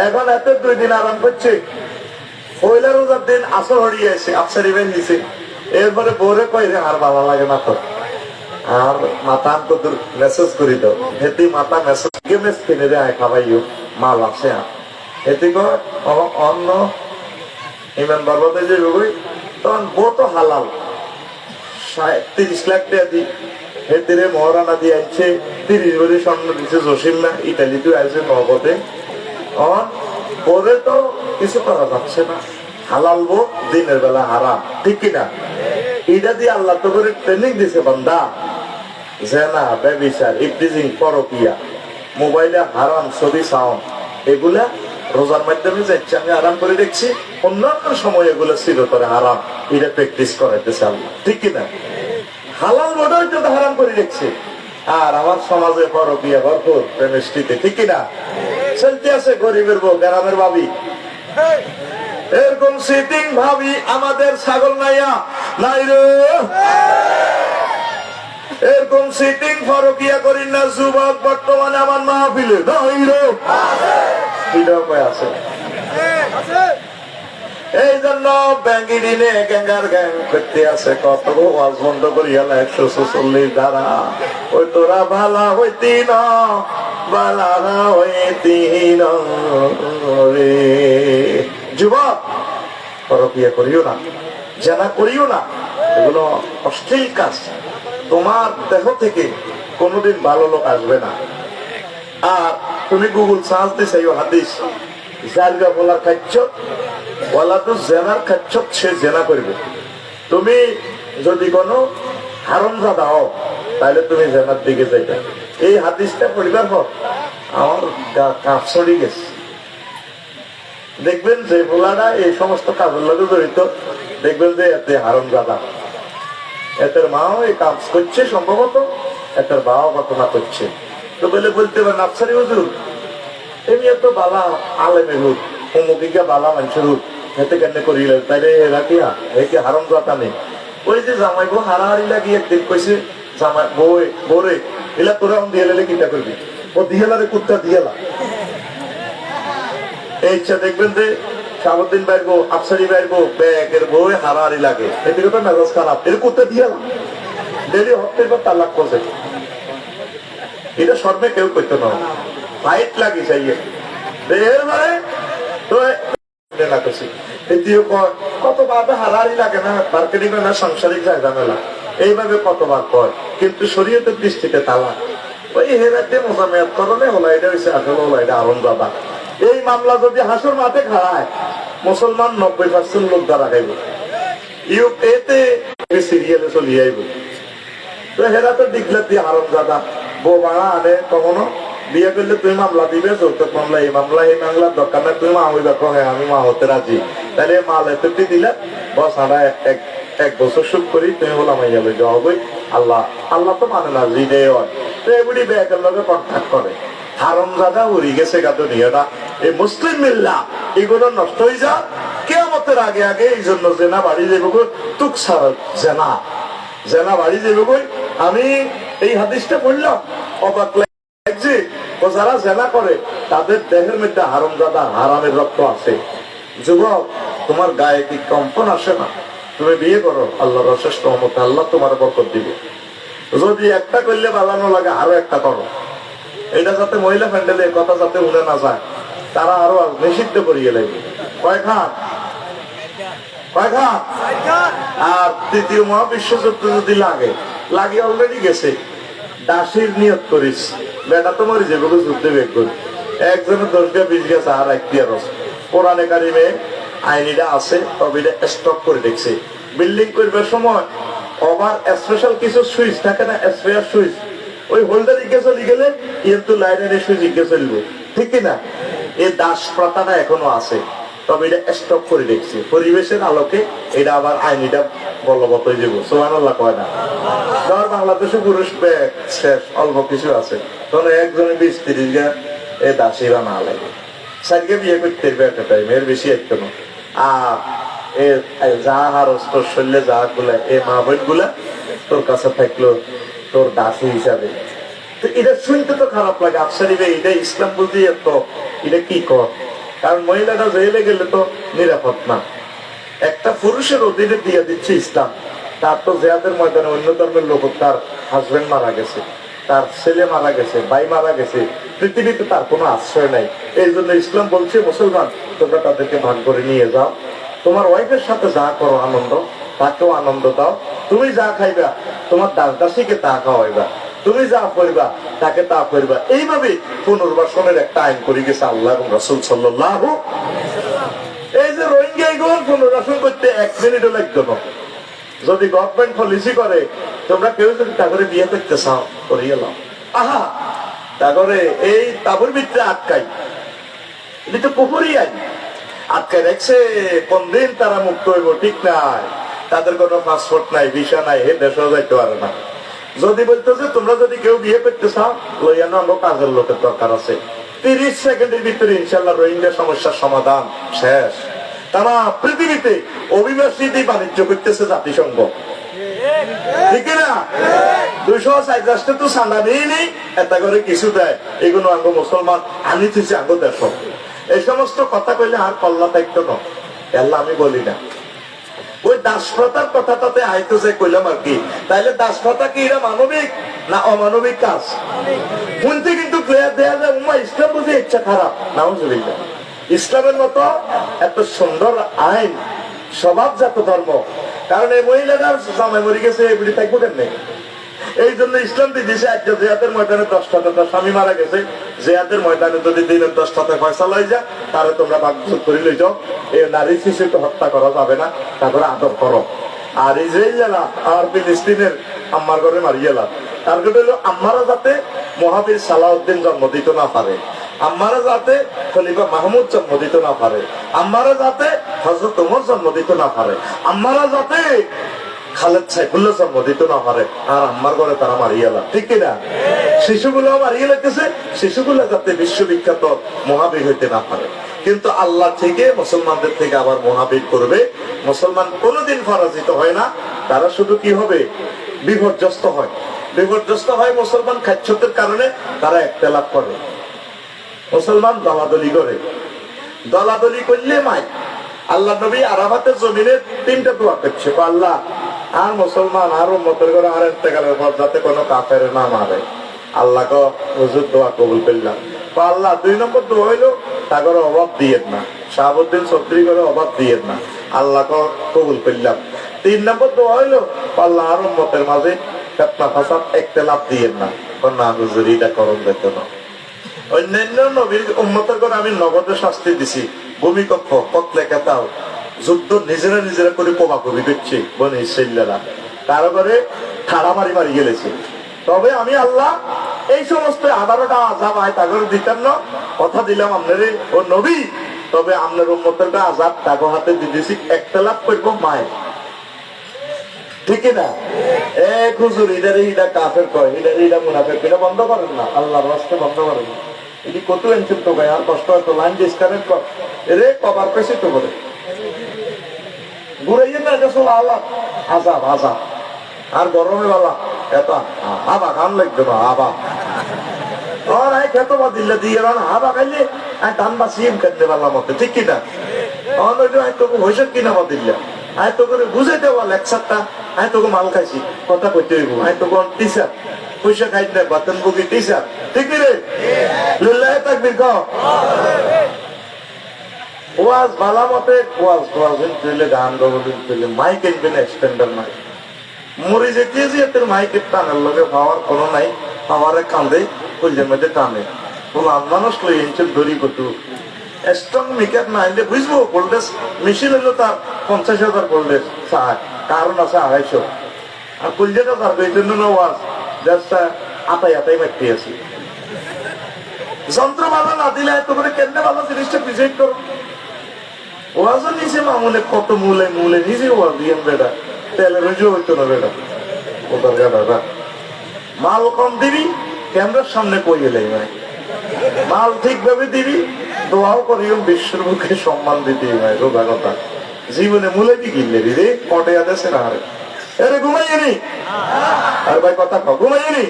এখন এত 2 দিন আরাম করছে। পয়লা রোজার দিন আসর হরিয়ে আছে, আফসারি বেন দিছে। এরপরে বোরে কয় রে আর ভালো লাগে না তো, আর মাথা তো মেসেজ করি দাও, হেতি মাথা মেসেজ গেমেস কিনে রে আয় খাবাইও মাল আছে। হেতি কয় অন্য ইমান বারবাদে যে বই তখন বো তো হালাল 30 লাখ টাকা দি হেতিরে মহারানা দিয়ে আনছে, 30 ভরি স্বর্ণ দিচ্ছে জসিম না, ইটালিতে আছে নগদে। পরে তো কিছু করা যাচ্ছে না, হালাল বো দিনের বেলা হারাম, ঠিক কিনা? এটা দিয়ে আল্লাহ তো করে ট্রেনিং দিছে বান্দা, জেনা, ব্যভিচার, ইফটিজিং, পরকিয়া, মোবাইলে হারাম ছবি সাউন্ড, এগুলা রোজার মাধ্যমে যাচ্ছে। আমি আরাম করে দেখছি, অন্যান্য সময় এগুলো ছিল করে হারাম, এটা প্র্যাকটিস করাইতেছে আল্লাহ, ঠিক কিনা? হালাল মোটাই তো হারাম করে দেখছে। আর আমার সমাজে পরকিয়া ভরপুর প্রেমিষ্টিতে, ঠিক কিনা? চলতে আছে গরিবের বউ, গ্রামের ভাবি, এরকম সিটিং ভাবি আমাদের ছাগল নাইয়া নাই রে। এরকম সিটিং পরকিয়া করি না যুবক বর্তমানে আমার মাহফিলে নাই রে, আছে। এই জন্য ব্যাঙ্গি দিনে গ্যাঙ্গার গ্যাং করতে আছে, কত ওয়াজ বন্ধ করিয়া 146 দ্বারা। ওই তোরা ভালা হইতি না, বালা হইতি রে। যুবক পরকিয়া করিও না, জানা করিও না, এগুলো অশ্লীল কাজ। তোমার দেহ থেকে কোনোদিন ভালো লোক আসবে না। আর তুমি গুগল সার্চ দিছো হাদিস, জারগা বলার খাচ্ছ ওয়ালাদু জেনার খাচ্ছ, সে জেনা করবে। তুমি যদি কোনো হারামজাদা হও তাহলে তুমি জেনার দিকে যাইবে। এই হাদিসটা পরিবার হোক আমার কাপ ছড়িয়ে গেছে। দেখবেন যে ভোলারা এই সমস্ত কাজের লগে জড়িত, দেখবেন যে এতে হারামজাদা, এদের মাও এই কাজ করছে, সম্ভবত এদের বাবা ঘটনা করছে। তো বলতে পারেন আফসারি হুজুর এমনি এত বালা আলেমের হুদ, অমুকিকা বালা মানুষের হুদ, হেতে কেন করিলেন, তাইলে এরা কি একে হারামজাদা নেই। ওই যে জামাই বউ হারাহারি লাগি একদিন কইছে জামাই বউরে এলা তোরা দিয়ে এলে কিটা করবি, ও দিয়েলা রে কুত্তা দিয়েলা। এই ইচ্ছা দেখবেন যে শাহাবুদ্দিন বাইরবো, আফসারি বাইরবো, ব্যাগের বউ হারাহারি লাগে, এদিকে তো মেজাজ খারাপ, এর কুত্তা দিয়েলা দেরি হপ্তের পর তালাক করছে। এটা শর্মে কেউ করতো না, ফাইট লাগি চাইয়ে কতবার হারাহারি লাগে না, মার্কেটিং না সাংসারিক জায়গা মেলা, এইভাবে কতবার কয়, কিন্তু শরীয়তের দৃষ্টিতে তালাক। ওই হেরাতে মোজামেত করণে হলো, এটা হচ্ছে আসলে হলো এটা আরমজাদা। এই মামলা যদি হাসর মাঠে খাড়ায় মুসলমান 90% লোক দ্বারা খাইব, এতে সিরিয়ালে চলিয়ে আইব। তো হেরাতে দেখলে দিয়ে আরমজাদা বউ ভাড়া আনে, কখনো বিয়ে করলে তুমি মামলা দিবে, যৌতুক মামলা, এই মামলা এই মামলার দরকার নাই, তুমি মা হইবা, হ্যাঁ আমি মা হতে রাজি, তাহলে মাল এতটি দিলে বস আমরা এক বছর সুখ করি, তুমি বলো মাইয়া লই যাওয়া হবই। আল্লাহ তো মানে না জিদে হয়, তো এগুলি ব্যাগের লগে কন্ট্যাক্ট করে। হারামজাদা উড়ি গেছে গা দুনিয়াটা, এই মুসলিম মিল্লা এগুলো নষ্ট হয়ে যা কিয়ামতের আগে আগে। এই জন্য জেনা বাড়ি যাইব তুক সার জেনা বাড়ি যাইব। আমি এই হাদিসটা পড়লাম, অবাক লাগছে। ও যারা জেনা করে তাদের দেহের মধ্যে হারামজাদা হারামের রক্ত আছে। যুবক, তোমার গায়ে কি কম্পন আসে না? তুমি বিয়ে করো, আল্লাহর অশেষ রহমতে আল্লাহ তোমার বরকত দিবে। যদি একটা করলে বালানো লাগে আরো একটা করো। এটা যাতে মহিলা প্যান্ডেলের কথা যাতে উড়ে না যায়, তারা আরো নিষিদ্ধ করিয়ে লাগবে। কয়খান? আর তৃতীয় মহাবিশ্বযুদ্ধ যদি লাগে অলরেডি গেছে, দাসীর নিয়ত করিস, বেটা তোমার যেগুলো যুদ্ধে বেগ করি, একজনের 10-20 গেছে আর একটিয়ার কোরআনে কারিমে আইনিটা আছে, তবে এটা স্টক করে দেখছে। বিল্ডিং করবার সময় ওভার স্পেশাল কিছু সুইচ থাকে না, স্পেয়ার সুইচ, ওই হোল্ডার ইগে চলে গেলে কিন্তু লাইনের সুইচ ইগে চলবে, ঠিক কিনা? এই দাস প্রথাটা এখনো আছে, তবে এটা স্টক করে দেখছি। পরিবেশের আলোকে এটা আবার আইনিটা বলবৎ হয়ে যাবো। সুবহানাল্লাহ কয় না? ধর বাংলাদেশে পুরুষ ব্যাগ শেষ, অল্প কিছু আছে, তখন একজনে 20-30 গা এ দাসীরা না লাগে, সাইডকে বিয়ে করতে পারবে একটা টাইম, এর বেশি একটু না। আর যা হার তোর শরীরে যা গুলা, এই মা বোন গুলা তোর কাছে থাকলো তোর দাসী হিসাবে। তো এটা শুনতে তো খারাপ লাগে। আফসারি ভাই, এটা ইসলাম বলতে এত এটা কি কর? কারণ মহিলাটা জেলে গেলে তো নিরাপদ না। একটা পুরুষের অধীনে দিয়ে দিচ্ছে ইসলাম। তার তো জিহাদের ময়দানে অন্য ধর্মের লোক, তার হাজবেন্ড মারা গেছে, তার ছেলে মারা গেছে, ভাই মারা গেছে, পৃথিবীতে তার কোনো আশ্রয় নাই। এই জন্য ইসলাম বলছে, মুসলমান তোমরা তাদেরকে ভাগ করে নিয়ে যাও, তোমার ওয়াইফের সাথে যা করো আনন্দ, তাকেও আনন্দ দাও। তুমি যা খাইবা তোমার দাসীকে তা খাওয়াইবা, তুমি যা করবা তাকে তা করবা। এইভাবে পুনর্বাসনের একটা আইন করে গেছে আল্লাহ এবং রাসূল সাল্লাল্লাহু। এই যে রোহিঙ্গা এগুলো পুনর্বাসন করতে 1 মিনিটও লাগতো না। যদি গভর্নমেন্ট পলিসি করে, তোমরা কেউ যদি তাগরে বিয়ে করতে চাও করে গেলাম, আহা তাগরে এই তাবুর ভিতরে আটকাই, এটা তো কুফরি আইন। আটকায় রাখছে, কোন দিন তারা মুক্ত হইব ঠিক নাই। তাদের কোনো পাসপোর্ট নাই, ভিসা নাই, হে দেশেও যাইতে পারে না। যদি বলতো যে তোমরা যদি কেউ বিয়ে করতে চাও লইয়ানো, আমরা কাজের লোকের দরকার আছে, 30 সেকেন্ডের ভিতরে ইনশাল্লাহ রোহিঙ্গা সমস্যার সমাধান শেষ। তারা পৃথিবীতে অভিবাসী বাণিজ্য করতেছে জাতিসংঘ, ঠিক না? 240 তো সান্ডা নিয়ে নেই, এটা করে কিছু দেয়, এগুলো আঙ্গ মুসলমান আনি থুছে আঙ্গ দেশ। এই সমস্ত কথা কইলে আর কল্লা থাকতো না। আল্লাহ আমি বলি না, ওই দাসপ্রথার কথাটাতে আইতো যে কইলাম আর কি। তাইলে দাসপ্রথা কি এটা মানবিক না অমানবিক কাজ? শুনতে কিন্তু দেয়া যায় উম্মা ইসলাম বুঝে ইচ্ছা খারাপ, নাউজুবিল্লাহ। ইসলামের মতো এত সুন্দর আইন, স্বভাবজাত ধর্ম। কারণ এই মহিলাটা জামাই মরে গেছে, এগুলি থাকবো কেন? এই জন্য ইসলাম দিয়েছে একটা জিহাদের ময়দানে 10টা তার স্বামী মারা গেছে, জিহাদের ময়দানে যদি দিনের 10টাতে ফয়সালা হয়ে যায় তাহলে তোমরা ভাগযোগ করে লই যাও, এই নারী শিশুকে হত্যা করা যাবে না, তারপরে আদর করো। আর ইসরায়েল আর ফিলিস্তিনের আম্মার ঘরে মারিয়েলা, তার কথা হলো আম্মারা যাতে মহাবীর সালাউদ্দিন জন্ম দিতে না পারে, আম্মারা যাতে খলিফা মাহমুদ জন্ম দিতে না পারে, আম্মারা যাতে হযরত ওমর জন্ম দিতে না পারে, আম্মারা যাতে খালেদ সাইফুল্লাহ জন্ম দিতে না পারে, আর আম্মার ঘরে তারা মারিয়েলা, ঠিক কিনা? শিশুগুলো মারিয়ে লাগতেছে, শিশুগুলো যাতে বিশ্ববিখ্যাত মহাবীর হইতে না পারে। কিন্তু আল্লাহ থেকে মুসলমানদের থেকে আবার মহাবীর করবে। মুসলমান কোনোদিন পরাজিত হয় না, তারা শুধু কি হবে, বিপর্যস্ত হয়। বিপর্যস্ত হয় মুসলমান খাদ্যতের কারণে, তারা একতলাপ করে, মুসলমান দলাদলি করে, দলাদলি করলে মাই। আল্লাহ নবী আরাফাতের জমিনে 3টা দোয়া করছে, আল্লাহ আর মুসলমান আর উম্মতের করে আর ইন্তেকালের পর যাতে কোনো কাফের না মারে। আল্লাহ কো হুজুর দোয়া কবুল করলাম। আল্লাহ 2 নম্বর দোয়া হইলো তাগরে অভাব দিয়েন না, শাহাবুদ্দিন চৌধুরী করে অভাব দিয়েন না, আল্লাহ কো কবুল করলাম। 3 নম্বর দোয়া হইলো আল্লাহ আর উম্মতের মাঝে ফিতনা ফাসাদ ইখতিলাফ দিয়েন না, না হুজুর এটা করণ যেত না। অন্যান্য নবীর উম্মতের করে আমি নগদে শাস্তি দিছি, ভূমিকম্প, কতলে কেতাও, যুদ্ধ নিজেরা নিজেরা করে কোবাকুবি করছে বনে ইসরাইলরা, কারো করে ঠাড়া মারি মারি গেলেছে। তবে আমি আল্লাহ এই সমস্ত 18টা আযাব হয় তাগর দিতেন না, কথা দিলাম আপনারে ও নবী, তবে আপনার উম্মতের আযাব তাগো হাতে দিতেছি, একতলাপ করবো মায়, ঠিক না? এক হুজুর ইদারে ইদা কাফের কয়, ইদারে ইদা মুনাফিক, এটা বন্ধ করেন না, আল্লাহর রাস্তায় বন্ধ করেন না। এটি কত এনছেন তো ভাই, আর কষ্ট হয় তো লাইন ডিসকানেক্ট কর, এরে কবার পেছে তো করে ঘুরাইয়ে না, এটা সব আল্লাহ আযাব আযাব। আর গরমে বালা এত হাবা গান লাগবে না, হাবা আর খেত বা দিল্লা দিয়ে হাবা খাইলে ধান বা সিম কাটতে পারলাম মতো, ঠিক কিনা? তোকে হয়েছে কিনা বা দিল্লা আয় তো করে বুঝাইতে বল, একসাথটা আয় তোকে মাল খাইছি, কথা কইতে হইব, আয় তোকে টিচার পয়সা খাই না, বাতন বুকি টিচার, ঠিক রে? লিল্লাহি তাকবীর কও। ওয়াজ ভালো মতে ওয়াজ তুলে গান গাবলেন তুলে, মাইক এনবেন এক্সটেন্ডার নাই, মরে যেতে তোর মাইকের টানের লগে পাওয়ার কোনো নাই, পাওয়ারে কান্দে কইলের মধ্যে টানে, বললাম মানুষ লই এনছেন দড়ি কটু স্ট্রং মেকার না আনলে বুঝবো। ভোল্টেজ মেশিন হলো তার 50,000 ভোল্টেজ, কারণ আছে 250, আর কলজাটা তার এই জন্য ওয়াজ জাস্ট আতাই আতাই মারতে আছি। যন্ত্র ভালো না দিলে তোমরা কেন ভালো জিনিসটা প্রেজেন্ট করো। ওয়াজও নিচে মামুলে কত মূলে মূলে নিজে ওয়াজ দিয়ে বেটা, তেলের রুজু হইতো না বেটা, ওটার গাড়া মাল কম দিবি, ক্যামেরার সামনে কই এলে ভাই, মাল ঠিকভাবে দিবি, দোয়াও করিও বিশ্বের মুখে সম্মান দিতে হয়, রোগা কথা জীবনে মূলে কি কিনলে রে কটে আদেছে না, আরে এরে ঘুমাইনি আর ভাই কথা কও ঘুমাইনি।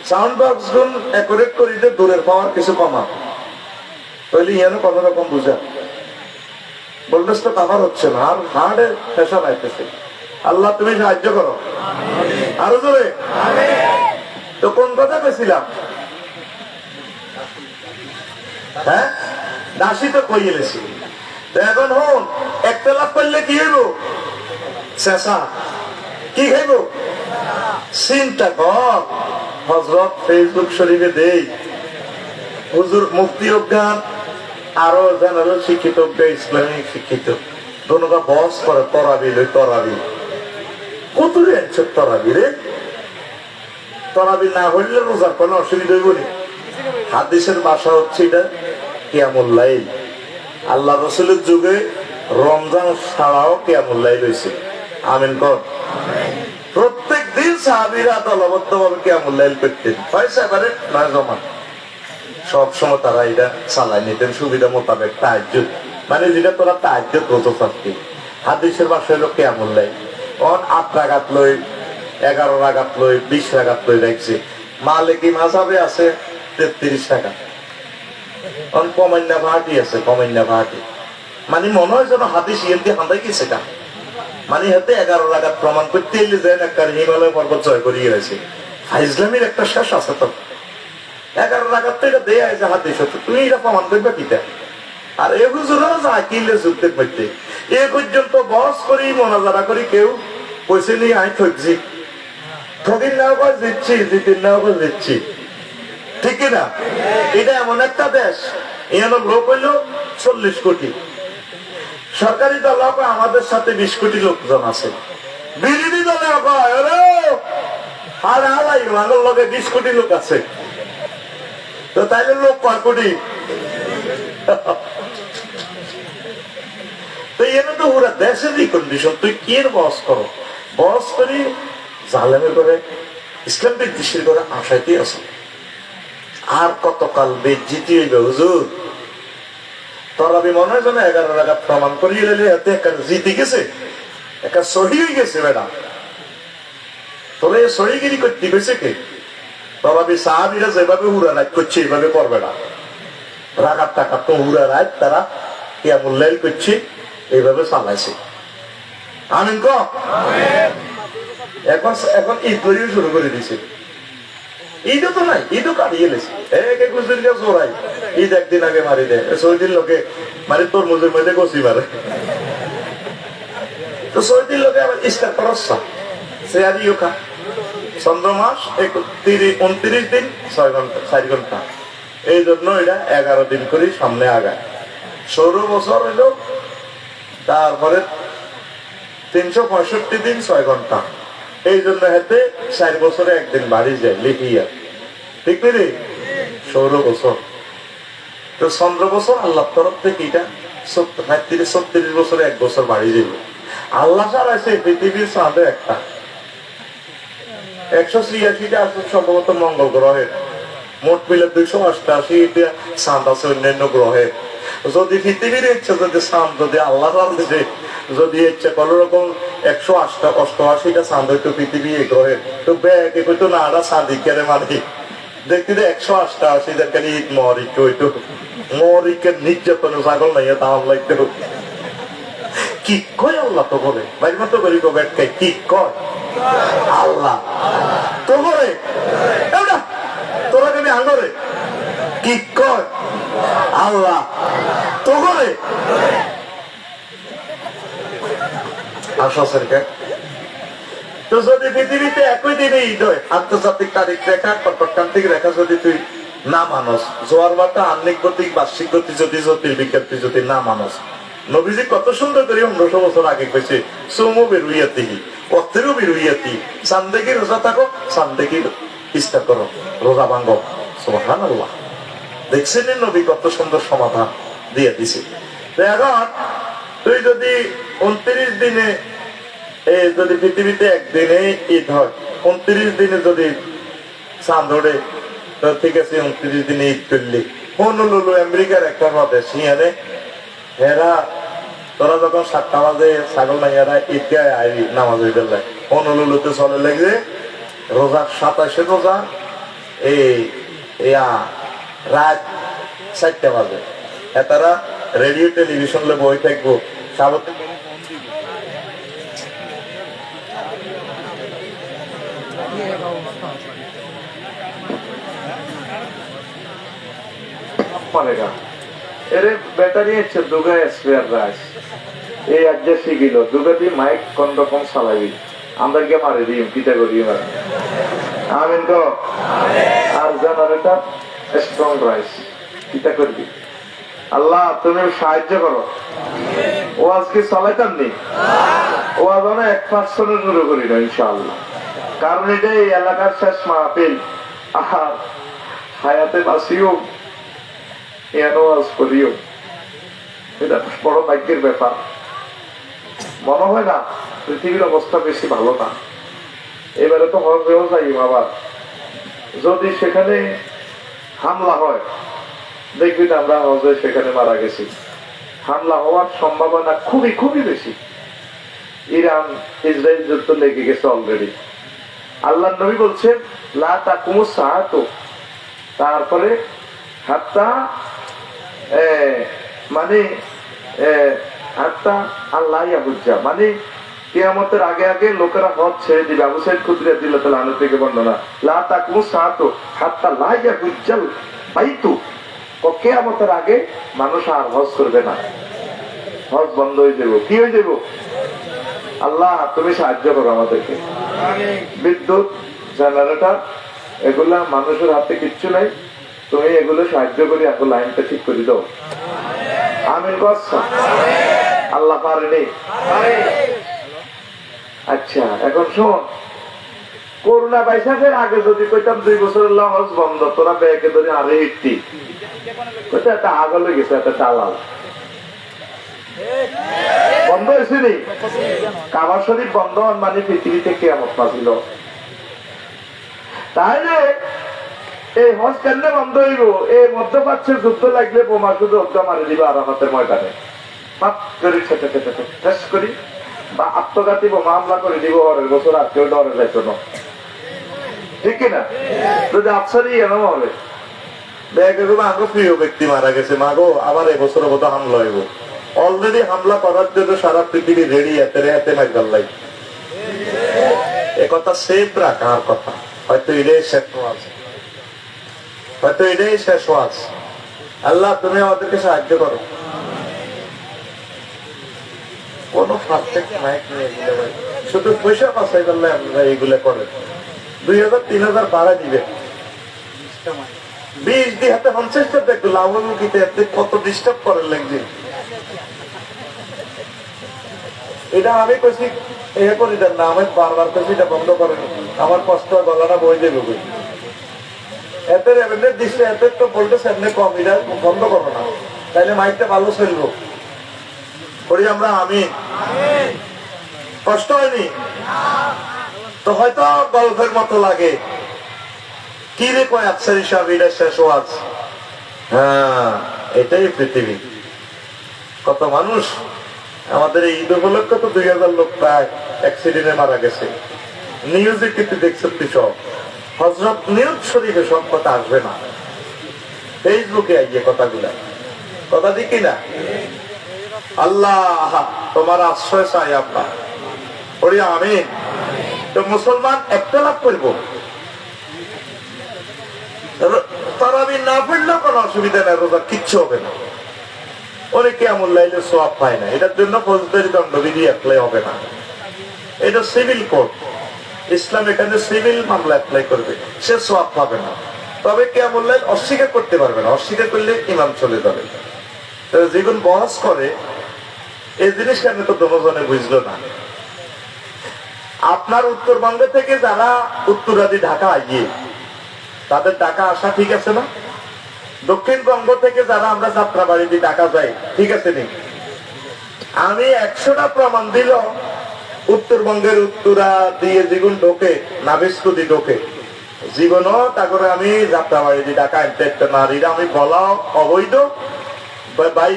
সাউন্ড বক্স গুন অ্যাকুরেট করিতে দূরের পাওয়ার কিছু কমা, তাহলে ইয়ানো কোন রকম বুঝা ভোল্টেজ তো কাভার হচ্ছে না, আর হার্ডের প্রেশার আইতেছে। আল্লাহ তুমি সাহায্য করো, আরো জোরে। তো কোন কথা পেয়েছিলাম? হ্যাঁ, দাসী তো কই এলেছি। তো এখন হন একতলাপ করলে কি হইব? শেষা কি খাইব? চিন্তা কর। হযরত ফেসবুক শরীফে দেই হুজুর মুফতি অজ্ঞান, আরো জেনারেল শিক্ষিত, ইসলামিক শিক্ষিত, দোনোটা বস করে তরাবি লই, তরাবি কত রে তরাবি রে, তরাবি না হইলে রোজার কোনো অসুবিধা হইব না। হাদিসের ভাষা হচ্ছে এটা কিয়ামুল লাইল। আল্লাহ রাসূলের যুগে রমজান ছাড়াও কিয়ামুল লাইল হইছে, আমিন কর। প্রত্যেক দিন সাহাবীরা দলবদ্ধ ভাবে কিয়ামুল লাইল করতেন, পয়সা এবারে নয় জমা, সব সময় তারা এটা চালাই নিতেন সুবিধা মোতাবেক। তাহাজ্জুদ মানে যেটা তোরা তাহাজ্জুদ রোজা থাকতি, হাদিসের ভাষা হলো কিয়ামুল লাইল। 8 রাকাত লই, 11 রাকাত লই, 20 রাকাত লই রাখছে। মালিকি মাযহাবে আছে 33 টাকা, কমান্যা ভাটি আছে, কমান্যা ভাটি মানে মনে হয় যেন হাদিস ইয়েন্দি হাঁদাই গেছে কা, মানে হাতে 11 রাকাত প্রমাণ করতে এলে যায় না, কার হিমালয় পর্বত জয় করিয়ে গেছে। ইসলামের একটা শেষ আছে তো, 11 রাকাত তো এটা দেয়া আছে হাদিস, তুমি এটা প্রমাণ করবে কিটা? আর এ হুজুরা যা কিলে যুদ্ধের মধ্যে এ পর্যন্ত বস করি মোনাজারা করি কেউ পয়সা নিয়ে আই ঠকছি, ঠকির নাও করে দিচ্ছি, জিতির নাও করে দিচ্ছি, ঠিক কিনা? এটা এমন একটা দেশ, এখানে লোক হইল 40 কোটি, সরকারি দল আমাদের সাথে 20 কোটি লোকজন আছে, বিরোধী দলে আর আলাই আমার লগে 20 কোটি লোক আছে, তো তাইলে লোক কয় কোটি? তো এনে তো পুরা দেশেরই কন্ডিশন। তুই কি বস করো, বস করি জালেমে করে, ইসলাম বিদ্বেষী করে আশাইতে আছে। আর কতকাল বেজ্জিতি হইবে হুজুর? তরাবি মনে হয় যেন 11 রাকাত প্রমাণ করিয়ে এলে এতে একটা জিতে গেছে, একটা সহি হয়ে গেছে। ম্যাডাম তোরা এই সহিগিরি করতে গেছে কে? তরাবি সাহাবিরা যেভাবে হুরা রাত করছে এইভাবে করবে না। রাকাত টাকা তো হুরা রাত তারা কিয়ামুল লাইল করছে, এইভাবে চালাইছে। আমিন ক এখন এখন ঈদ করিও শুরু করে দিছে। ঈদও তো নাই, ঈদও কাটিয়ে লেছে। চোরাই ঈদ একদিন আগে মারি দেয়, 6 দিন লোকে মারি তরমুজের মধ্যে কষি মারে। তো 6 দিন লোকে আবার ইস্তার খরচা সে আর ইও খা। চন্দ্র মাস 29 দিন 6 ঘন্টা 4 ঘন্টা, এই জন্য এটা 11 দিন করে সামনে আগায়। 16 বছর হইল, তারপরে 365 দিন 6 ঘন্টা, এই জন্য হাতে 4 বছরে একদিন বাড়ি যায় লিখিয়া, ঠিক রে? 16 বছর। তো 15 বছর আল্লাহ তরফ থেকে এটা 36 বছরে 1 বছর বাড়ি যাবে। আল্লাহ চালাইছে পৃথিবীর চাঁদে একটা 183টা আছে সম্ভবত মঙ্গল গ্রহের, মোট মিলে 288 এটা চাঁদ আছে অন্যান্য গ্রহে। যদি পৃথিবীর ইচ্ছা, যদি চাঁদ যদি আল্লাহ চালাইছে, যদি ইচ্ছা কোন রকম 188টা চাঁদ হইতো পৃথিবী এই গ্রহের, তো ব্যাগে হইতো না আড়া চাঁদিকের মানে দেখতে 188 দেখেন ঈদ মহরিক হইতো, মহরিকের নির্যাতনে ছাগল নাই দাম লাগতে। কি কয় আল্লাহ তো বলে বাইর মতো করি তো ব্যাটকাই কি কয় আল্লাহ তো বলে তোরা কেন আঙ্গরে কি কয় আল্লাহ তো বলে আশা সরকার। তো যদি পৃথিবীতে একই দিনে ঈদ হয়, আন্তর্জাতিক তারিখ রেখা কটকান্তিক রেখা যদি তুই না মানস, জোয়ার বাটা আন্নিক গতিক বার্ষিক গতি যদি জ্যোতির্বিজ্ঞান তুই যদি না মানস, নবীজি কত সুন্দর করে 1500 বছর আগে কইছে সুমু বেরুইয়াতিহি অত্রেও বেরুইয়াতি, সান্দেকি রোজা থাকো, সান্দেকি ইস্তা করো, রোজা ভাঙ্গো। সুবহানাল্লাহ, দেখছেন নবী কত সুন্দর সমাধান দিয়ে দিছে। এখন তুই যদি 29 দিনে যদি পৃথিবীতে একদিনে ঈদ হয়, 29 দিনে যদি চাঁদ ওঠে, তো ঠিক আছে 29 দিনে ঈদ করলি। হনুলুলু আমেরিকার একটা প্রদেশ, ইয়ারে হেরা তোরা যখন 7টা বাজে ছাগল না এরা ঈদগায় আইবি নামাজ হইতে লাগে, হনুলুলুতে চলে লাগছে রোজা 27 রোজা রাত 4টা বাজে। তারা রেডিও টেলিভিশন বই থাকবো সাবতে ব্যাটারি হচ্ছে দুগা স্পেয়ার রাইস এই আজ্ঞা শিখিল দুগা দিয়ে মাইক কোন রকম চালাবি আমরা গিয়ে মারি দিই পিতা করি আমিন তো। আর জেনারেটর স্ট্রং রাইস পিতা করবি। আল্লাহ তুমি সাহায্য করো। ও আজকে চালাইতাম নি, ও আজ 1% শুরু করি না ইনশাআল্লাহ, কারণ এটা এই এলাকার শেষ মাহফিল। আর হায়াতে বাঁচিও করিও, এটা বড় ভাগ্যের ব্যাপার। মনে হয় না পৃথিবীর অবস্থা বেশি ভালো না। এবারে তো হজেও যাই বাবা, যদি সেখানে হামলা হয় দেখবি না আমরা হজে সেখানে মারা গেছি, হামলা হওয়ার সম্ভাবনা খুবই খুবই বেশি। ইরান ইসরায়েল যুদ্ধ লেগে গেছে অলরেডি। আল্লাহ নবী বলছেন লা তাকুমু সাআতু, তারপরে হাত্তা মানে হাত্তা আল্লাহ ইয়াহুজ্জা, মানে কিয়ামতের আগে আগে লোকেরা হজ ছেড়ে দিবে। আবু সাইদ খুদরি রাদিয়াল্লাহু তাআলা আনহু থেকে বর্ণনা, লা তাকুমু সাআতু হাত্তা লা ইয়াহুজ্জাল বাইতু, ও কিয়ামতের আগে মানুষ আর হজ করবে না, হজ বন্ধ হয়ে যাবে। কি হয়ে যাবে? আল্লাহ তুমি সাহায্য করো আমাদেরকে। বিদ্যুৎ জেনারেটর, এগুলা মানুষের হাতে কিচ্ছু নাই, তুমি এগুলো সাহায্য করি এখন লাইনটা ঠিক করে দাও। আমিন করছ? আল্লাহ পারেনি? আচ্ছা এখন শোন, করোনা ভাইরাসের আগে যদি কইতাম 2 বছরের লঞ্চ বন্ধ, তোরা ব্যাগে ধরে আরে হিটটি কইতে একটা আগল হয়ে গেছে, একটা দালাল বন্ধ হয়েছে নি। কাবার শরীফ বন্ধ হন মানে পৃথিবীতে কিয়ামত নাযিল। তাইলে এই হজ কেন বন্ধ হইব? এই মধ্যপ্রাচ্যের যুদ্ধ লাগলে বোমা শুধু হত্যা মারি দিবে আরাফাতের ময়দানে, পাপ করে ছেটে ছেটে শেষ করি, বা আত্মঘাতী বোমা হামলা করে দিব পরের বছর আর কেউ ডরে যাইত না, ঠিক কিনা? যদি আফসারি এরকম হবে, আগে প্রিয় ব্যক্তি মারা গেছে, মাগো আবার এবছর বোধ হামলা হইব। অলরেডি হামলা করার জন্য সারা পৃথিবী রেডি, হাতে হাতে মাইকাল লাই। এ কথা সেফ রাখার কথা, হয়তো এটাই শেষ ওয়াজ, হয়তো এটাই শেষ ওয়াজ। আল্লাহ তুমি আমাদেরকে সাহায্য করো। কোন পারফেক্ট মাইক নিয়ে শুধু পয়সা বাঁচাই করলে আমরা এইগুলা করে 2000-3000 ভাড়া দিবে, 20 দিয়ে হাতে 50টা দেখো লাভমুখীতে কত ডিস্টার্ব করার লাগছে। এটা আমি কইছি এ করি দেন না, আমি বারবার কইছি এটা বন্ধ করেন, আমার কষ্ট গলাটা বই দেবে কই এতে রেভেন্যুর দৃষ্টি এত তো বলতে সামনে কম, এটা বন্ধ করো না, তাইলে মাইকটা ভালো চলবো। করি আমরা আমি কষ্ট হয়নি তো হয়তো গল্পের মতো লাগে। কি রে কয় আফসারি সাহেব এটা শেষ ওয়াজ? হ্যাঁ এটাই পৃথিবী। কত মানুষ আমাদের এই ঈদ উপলক্ষে তো 2000 লোক প্রায় অ্যাক্সিডেন্টে মারা গেছে। নিউজে কিন্তু দেখছেন সব, হযরত নিউজ শরীফে সব কথা আসবে না, ফেসবুকে আইয়ে কথাগুলা, কথা দিক কিনা? আল্লাহ তোমার আশ্রয় চাই আমরা, বলি আমিন। তো মুসলমান একটা লাভ করবো, তারাবি না পড়লেও কোনো অসুবিধা নাই, রোজা কিচ্ছু হবে না। অনেকে আমল লাইলে সওয়াব পায় না, এটার জন্য ফৌজদারি দণ্ডবিধি অ্যাপ্লাই হবে না, এটা সিভিল কোর্ট, ইসলাম এখানে সিভিল মামলা অ্যাপ্লাই করবে, সে সওয়াব পাবে না। তবে কে আমল লাইল অস্বীকার করতে পারবে না, অস্বীকার করলে ইমাম চলে যাবে। যেগুন বহস করে এই জিনিস কেন তো দনজনে বুঝলো না। আপনার উত্তরবঙ্গ থেকে যারা উত্তরাদি ঢাকা আইয়ে তাদের ঢাকা আসা ঠিক আছে না? দক্ষিণবঙ্গ থেকে যারা আমরা যাত্রাবাড়ি দিয়ে ঢাকা যাই ঠিক আছে নি? আমি 100টা প্রমাণ দিল উত্তরবঙ্গের উত্তরা দিয়ে যেগুন ঢোকে নাবিস্কুদি ঢোকে জীবনও তা করে আমি যাত্রাবাড়ি দিয়ে ঢাকা একটা নারীরা আমি বলা অবৈধ ভাই।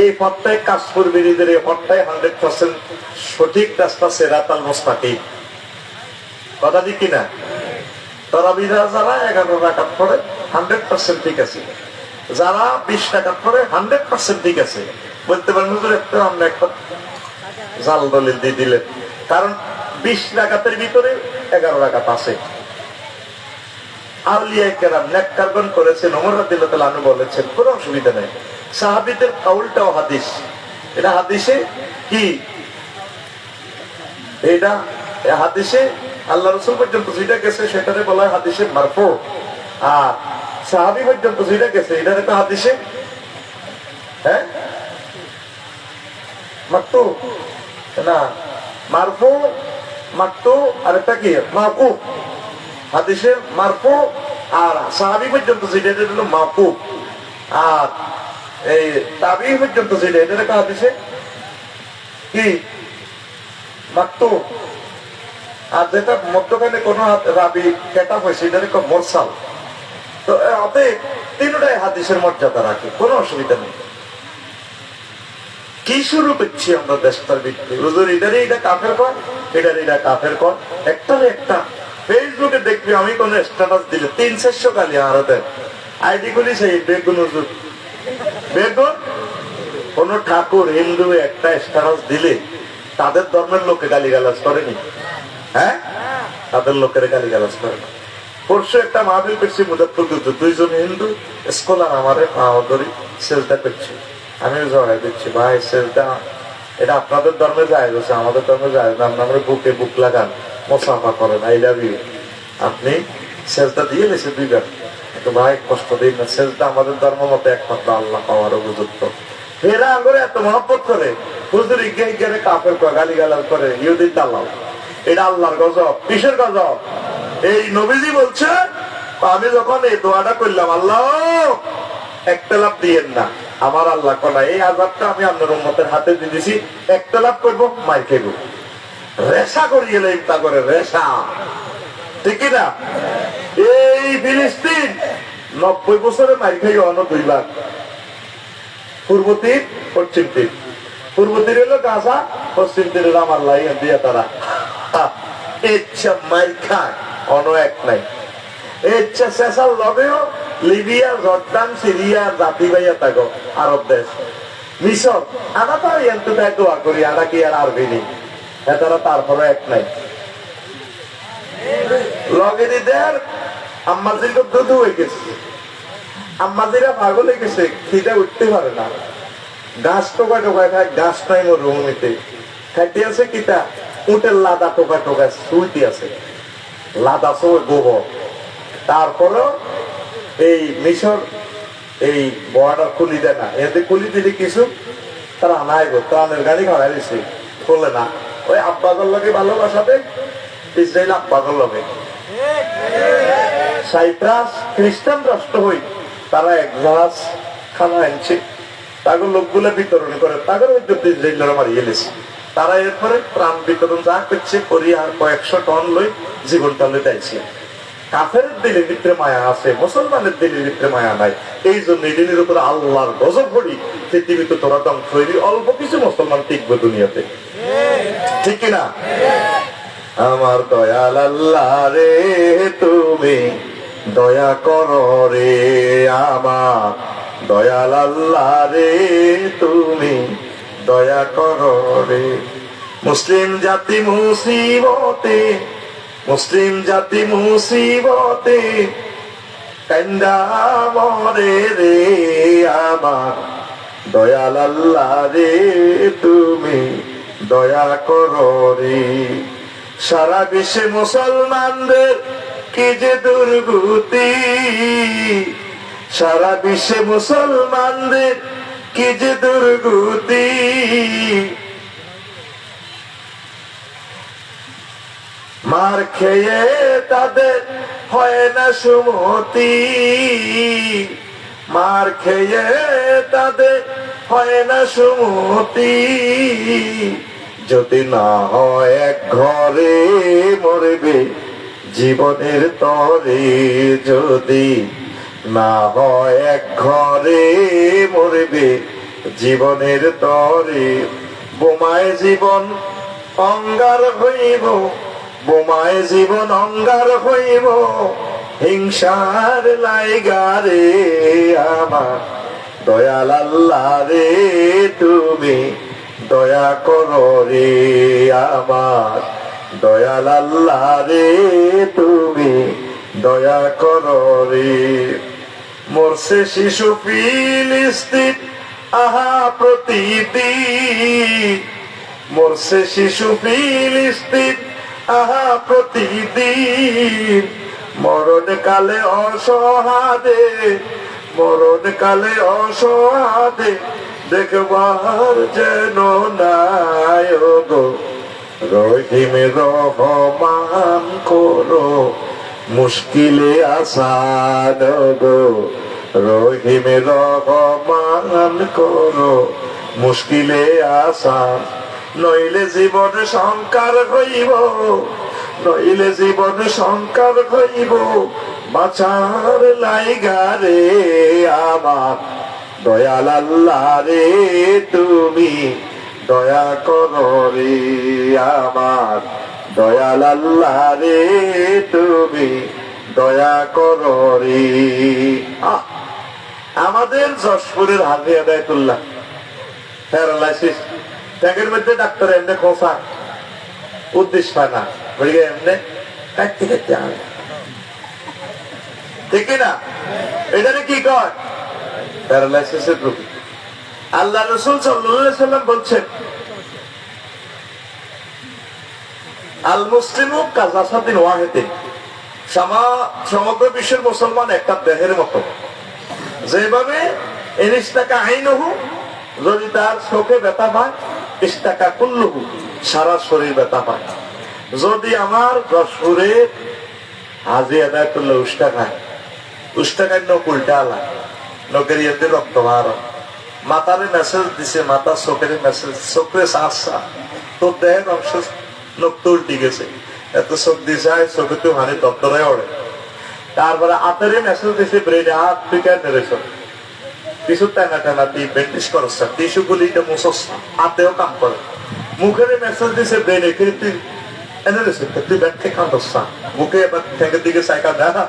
এই পথটাই কাশপুর বিরোধীদের এই পথটাই 100% সঠিক রাস্তা, সিরাতাল মুস্তাকিম, কথা দিক কিনা? তারাবিরা যারা 11 রাকাত পড়ে 100% ঠিক আছে, যারা 20 রাকাত পড়ে 100% ঠিক আছে। বলতে পারেন হুজুর একটা আমরা একটা জাল দলিল দিয়ে দিলেন, কারণ 20 রাকাতের ভিতরে 11 রাকাত আছে। আউলিয়া কেরাম নেককারগণ করেছেন, ওমর রাদিয়াল্লাহু তাআলা আনহু বলেছেন কোনো অসুবিধা নেই। সাহাবীদের কাউলটাও হাদিস, এটা হাদিসে কি এটা হাদিসে আল্লাহ রাসূল পর্যন্ত যেটা গেছে সেটারে বলা হয় হাদিসে মারফু, আর সাহাবী পর্যন্ত যেটা গেছে এটারে তো হাদিসে হ্যাঁ মাকতু না, মারফু মাকতু আর একটা কি মাওকুফ। হাদিসে মারফু আর সাহাবী পর্যন্ত যেটা এটা হলো মাওকুফ, আর এই তাবী পর্যন্ত যেটা এটা একটা হাদিসে কি মাকতু, আর যেটা মধ্যখানে কোন রাবি কেটা হয়েছে এটার মোরসাল। তো অতএব তিনটাই হাদিসের মর্যাদা রাখে, কোনো অসুবিধা নেই। কি শুরু করছি আমরা দেশটার ভিত্তি, হুজুর এটারে এটা কাফের কর, এটারে এটা কাফের কর, একটার একটা। ফেসবুকে দেখবি আমি কোন স্ট্যাটাস দিলে 300 গালি আরতের আইডি গুলি সেই বেগুন হুজুর বেগুন। কোন ঠাকুর হিন্দু একটা স্ট্যাটাস দিলে তাদের ধর্মের লোকে গালিগালাজ করেনি, হ্যাঁ তাদের লোকের গালিগালাজ করে না। পরশু একটা মাহফিল করছি মুজাফফরপুর, 2জন হিন্দু স্কলার আমারে ধরি সেজদা করছে, আমি জড়াই দিচ্ছি ভাই সেজদা এটা আপনাদের ধর্মে জায়েজ আছে, আমাদের ধর্মে জায়েজ না। আমরা বুকে বুক লাগান, মুসাফা করেন, আই লাভ ইউ। আপনি সেজদা দিয়ে লেছে দুইবার, একটু ভাই কষ্ট দিন না, সেজদা আমাদের ধর্ম মতে একমাত্র আল্লাহ পাওয়ার উপযুক্ত। এরা করে এত মহব্বত করে, হুজুর ইজ্ঞা ইজ্ঞারে কাফের গালি গালাজ করে, ইহুদির দালাল। এটা আল্লাহর গজব। কিসের গজব? এই নবীজি বলছে, আমি যখন এই দোয়াটা করলাম, আল্লাহ একটা লাভ দিয়েন না, আমার আল্লাহ কলা এই আজাবটা আমি আপনার উম্মতের হাতে দিয়ে দিছি, একটা লাভ করবো, মার খেব, রেশা করি গেলে ইফতা করে রেশা, ঠিক না? এই ফিলিস্তিন 90 বছরে মার খাই অন্য দুইবার, পূর্ব তীর পশ্চিম তীর। পূর্ব তীর হলো গাজা, পশ্চিম তীর হলো আমার লাই দিয়া তারা ইচ্ছা মার খায়, অন্য এক নাই। ইচ্ছা শেষার লবেও লিবিয়া, জর্দান, সিরিয়া জাতি ভাইয়া থাকো আরব দেশ, মিশর, আনা তো এত দোয়া করি, আনা কি আর আরবি নেই, এতারা তারপরে এক নাই। লগে দিদের আম্মাজির দুধ হয়ে গেছে, আম্মাজিরা পাগল হয়ে গেছে, খিদে উঠতে পারে না, গাছ টোকা টোকা খায়, গাছ নাই মরুভূমিতে খাইতে আছে কিতা, উটের লাদা টোকা টোকা শুইতে আছে, লাদা সো গোবর। তারপরও এই মিশর এই বর্ডার খুলি দেয় না, এতে খুলি দিলে কিছু তারা নাই গো, ত্রাণের গাড়ি খাওয়াই দিচ্ছে, খোলে না। ওই আব্বাগর লগে ভালোবাসাতে ইসরায়েল আব্বাগর লগে, সাইপ্রাস খ্রিস্টান রাষ্ট্র হই, তারা এক জাহাজ খানা আনছে, তাগর লোকগুলো বিতরণ করে, তাগর ওই ইসরায়েলরা মারিয়ে গেছে। তারা এরপরে ত্রাণ বিতরণ যা করছে করি, আর কয়েকশো টন লই জীবনটা লই চাইছে। কাফের দিলের ভিতরে মায়া আছে, মুসলমানের দিলের ভিতরে মায়া নাই। এই জন্য দিনের উপরে আল্লাহর গজব পড়ি, পৃথিবীতে তোরা ধ্বংস হইলি, অল্প কিছু মুসলমান টিকবে দুনিয়াতে, ঠিক কিনা? আমার দয়াল আল্লাহ রে, তুমি দয়া করো রে, আমার দয়াল আল্লাহ রে, তুমি দয়া করো রে। মুসলিম জাতি মুসিবতে, মুসলিম জাতি মুসিবতে কান্দা মরে রে, আমার দয়াল আল্লাহ রে, তুমি দয়া করো রে। সারা বিশ্বে মুসলমানদের কি যে দুর্গতি, সারা বিশ্বে মুসলমানদের কি যে দুর্গতি, মার খেয়ে তাদের হয় না সুমতি, মার খেয়ে তাদের হয় না সুমতি। যদি না হয় এক ঘরে মরবে জীবনের তরে, যদি না হয় এক ঘরে মরবে জীবনের তরে, বোমায় জীবন অঙ্গার হইব, বোমায় জীবন অঙ্গার হইব, হিংসার লাইগারে, আমার দয়াল আল্লাহ রে, তুমি দয়া করো রে, আমার দয়াল আল্লাহ রে, তুমি দয়া করো রে। মরছে শিশু ফিলিস্তিন আহা প্রতিদিন, মরছে শিশু ফিলিস্তিন আহা প্রতিদিন, মরণ কালে অসহাদে, মরণ কালে অসহাদে, দেখবার যেন নাই গো, রহিম রহমান করো মুশকিলে আসান গো, রহিম রহমান করো মুশকিলে আসান। নইলে জীবন সংকার হইব, নইলে জীবন সংকার হইব, বাঁচার লাইগারে, আমার দয়াল আল্লাহ রে, তুমি দয়া করো রে, আমার দয়াল আল্লাহ রে, তুমি দয়া করো রে। আমাদের যশপুরের হাজি আদায়তুল্লাহ প্যারালাইসিস, ট্যাগের মধ্যে ডাক্তার এমনি খোঁচা উদ্দেশ্য পায় না, এমনি কাটতে কাটতে আনে, ঠিক না? এটারে কি কয়? প্যারালাইসিসের রোগী। আল্লাহ রাসূল সাল্লাল্লাহু আলাইহি সাল্লাম বলছেন, আল মুসলিমু কাজাসাদিন ওয়াহিদিন, সমগ্র বিশ্বের মুসলমান একটা দেহের মতো। যেভাবে ইনিস্তাকা আইনহু, যদি তার চোখে ব্যথা পায়, ইস্তাকা কুল্লুহু, সারা শরীর ব্যথা পায়। যদি আমার যশোরে হাজি আদায় করলে উষ্টা খায়, উষ্টা খায় নখ উল্টা আলা, নখের ইয়েতে রক্ত বার, মাথারে মেসেজ দিছে, মাথা চোখের মেসেজ, চোখে আসা তোর দেহের অংশ নখ তো উল্টি গেছে, এত চোখ দিছে চোখে তো হানি দপ্তরে ওড়ে। তারপরে হাতের মেসেজ দিছে ব্রেনে, হাত থেকে নেড়েছ কিছু টানা টানা দিয়ে ব্যান্ডেজ করছ, টিস্যু গুলি মুছস, হাতেও কাম করে। মুখের মেসেজ দিছে ব্রেনে, তুই এনে রেছে তুই ব্যাগ কাঁদস, মুখে এবার ঠেকের দিকে সাইকা দেখা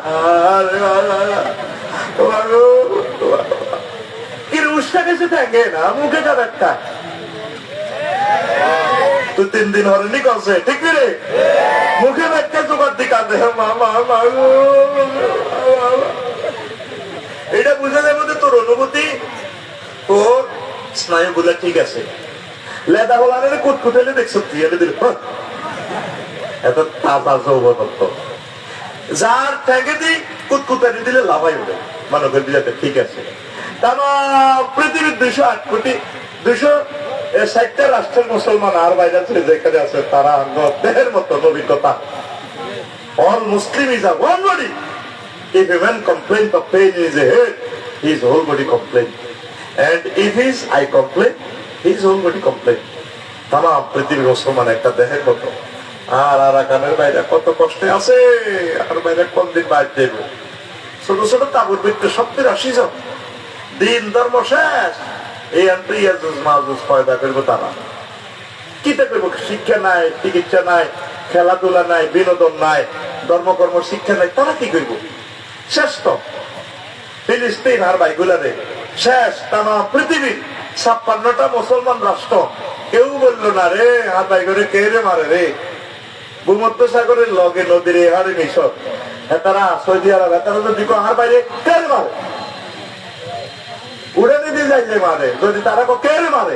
কি উষ্টা গেছে ঠেকে না, মুখে কার একটা তুই 3 দিন হরেনি করছে, ঠিক রে? মুখে ব্যাগটা জোগাড় দিয়ে কাঁদে, এটা বুঝে যাবে যে তোর অনুভূতি, তোর স্নায়ু গুলা ঠিক আছে। লেদা বলা কুটকুটালে দেখছো তুই দিল এত তাজা যৌবনত্ব, যার ঠেকে দিই কুটকুটানি দিলে লাভাই উঠে, মনে করে দিলে ঠিক আছে। তার পৃথিবীর 208 কোটি 260টা রাষ্ট্রের মুসলমান আর বাইরে আছে, যেখানে আছে তারা দেহের মতো অভিজ্ঞতা। All Muslim is a one body. If a man complains of pain in his head, his whole body complains. And if his eye complains, his whole body complains. তারা পৃথিবীর মুসলমান একটা দেহের মতো। আর আরাকানের বাইরে কত কষ্টে আছে, আর বাইরে কোন দিন বাইর দেবে। ছোট ছোট তাবুর ভিতরে 70-80 জন, দিন ধর্ম শেষ, এই আন্টি মাজুজ পয়দা করবো তারা। কিতে করবো? শিক্ষা নাই, চিকিৎসা নাই, খেলাধুলা নাই, বিনোদন নাই, ধর্মকর্ম শিক্ষা নাই, তারা কি করব? শেষ তো ফিলিস্তিন আর বাইগুলারে শেষ। তারা পৃথিবীর 56টা মুসলমান রাষ্ট্র, কেউ বললো না রে আর বাইগরে কে রে মারে রে। ভূমধ্য সাগরের লগে নদীর হারে মিশর, তারা সৌদি আরব, তারা যদি আর বাইরে কে রে মারে, উড়ে নিতে যাইলে মারে, যদি তারা কে রে মারে,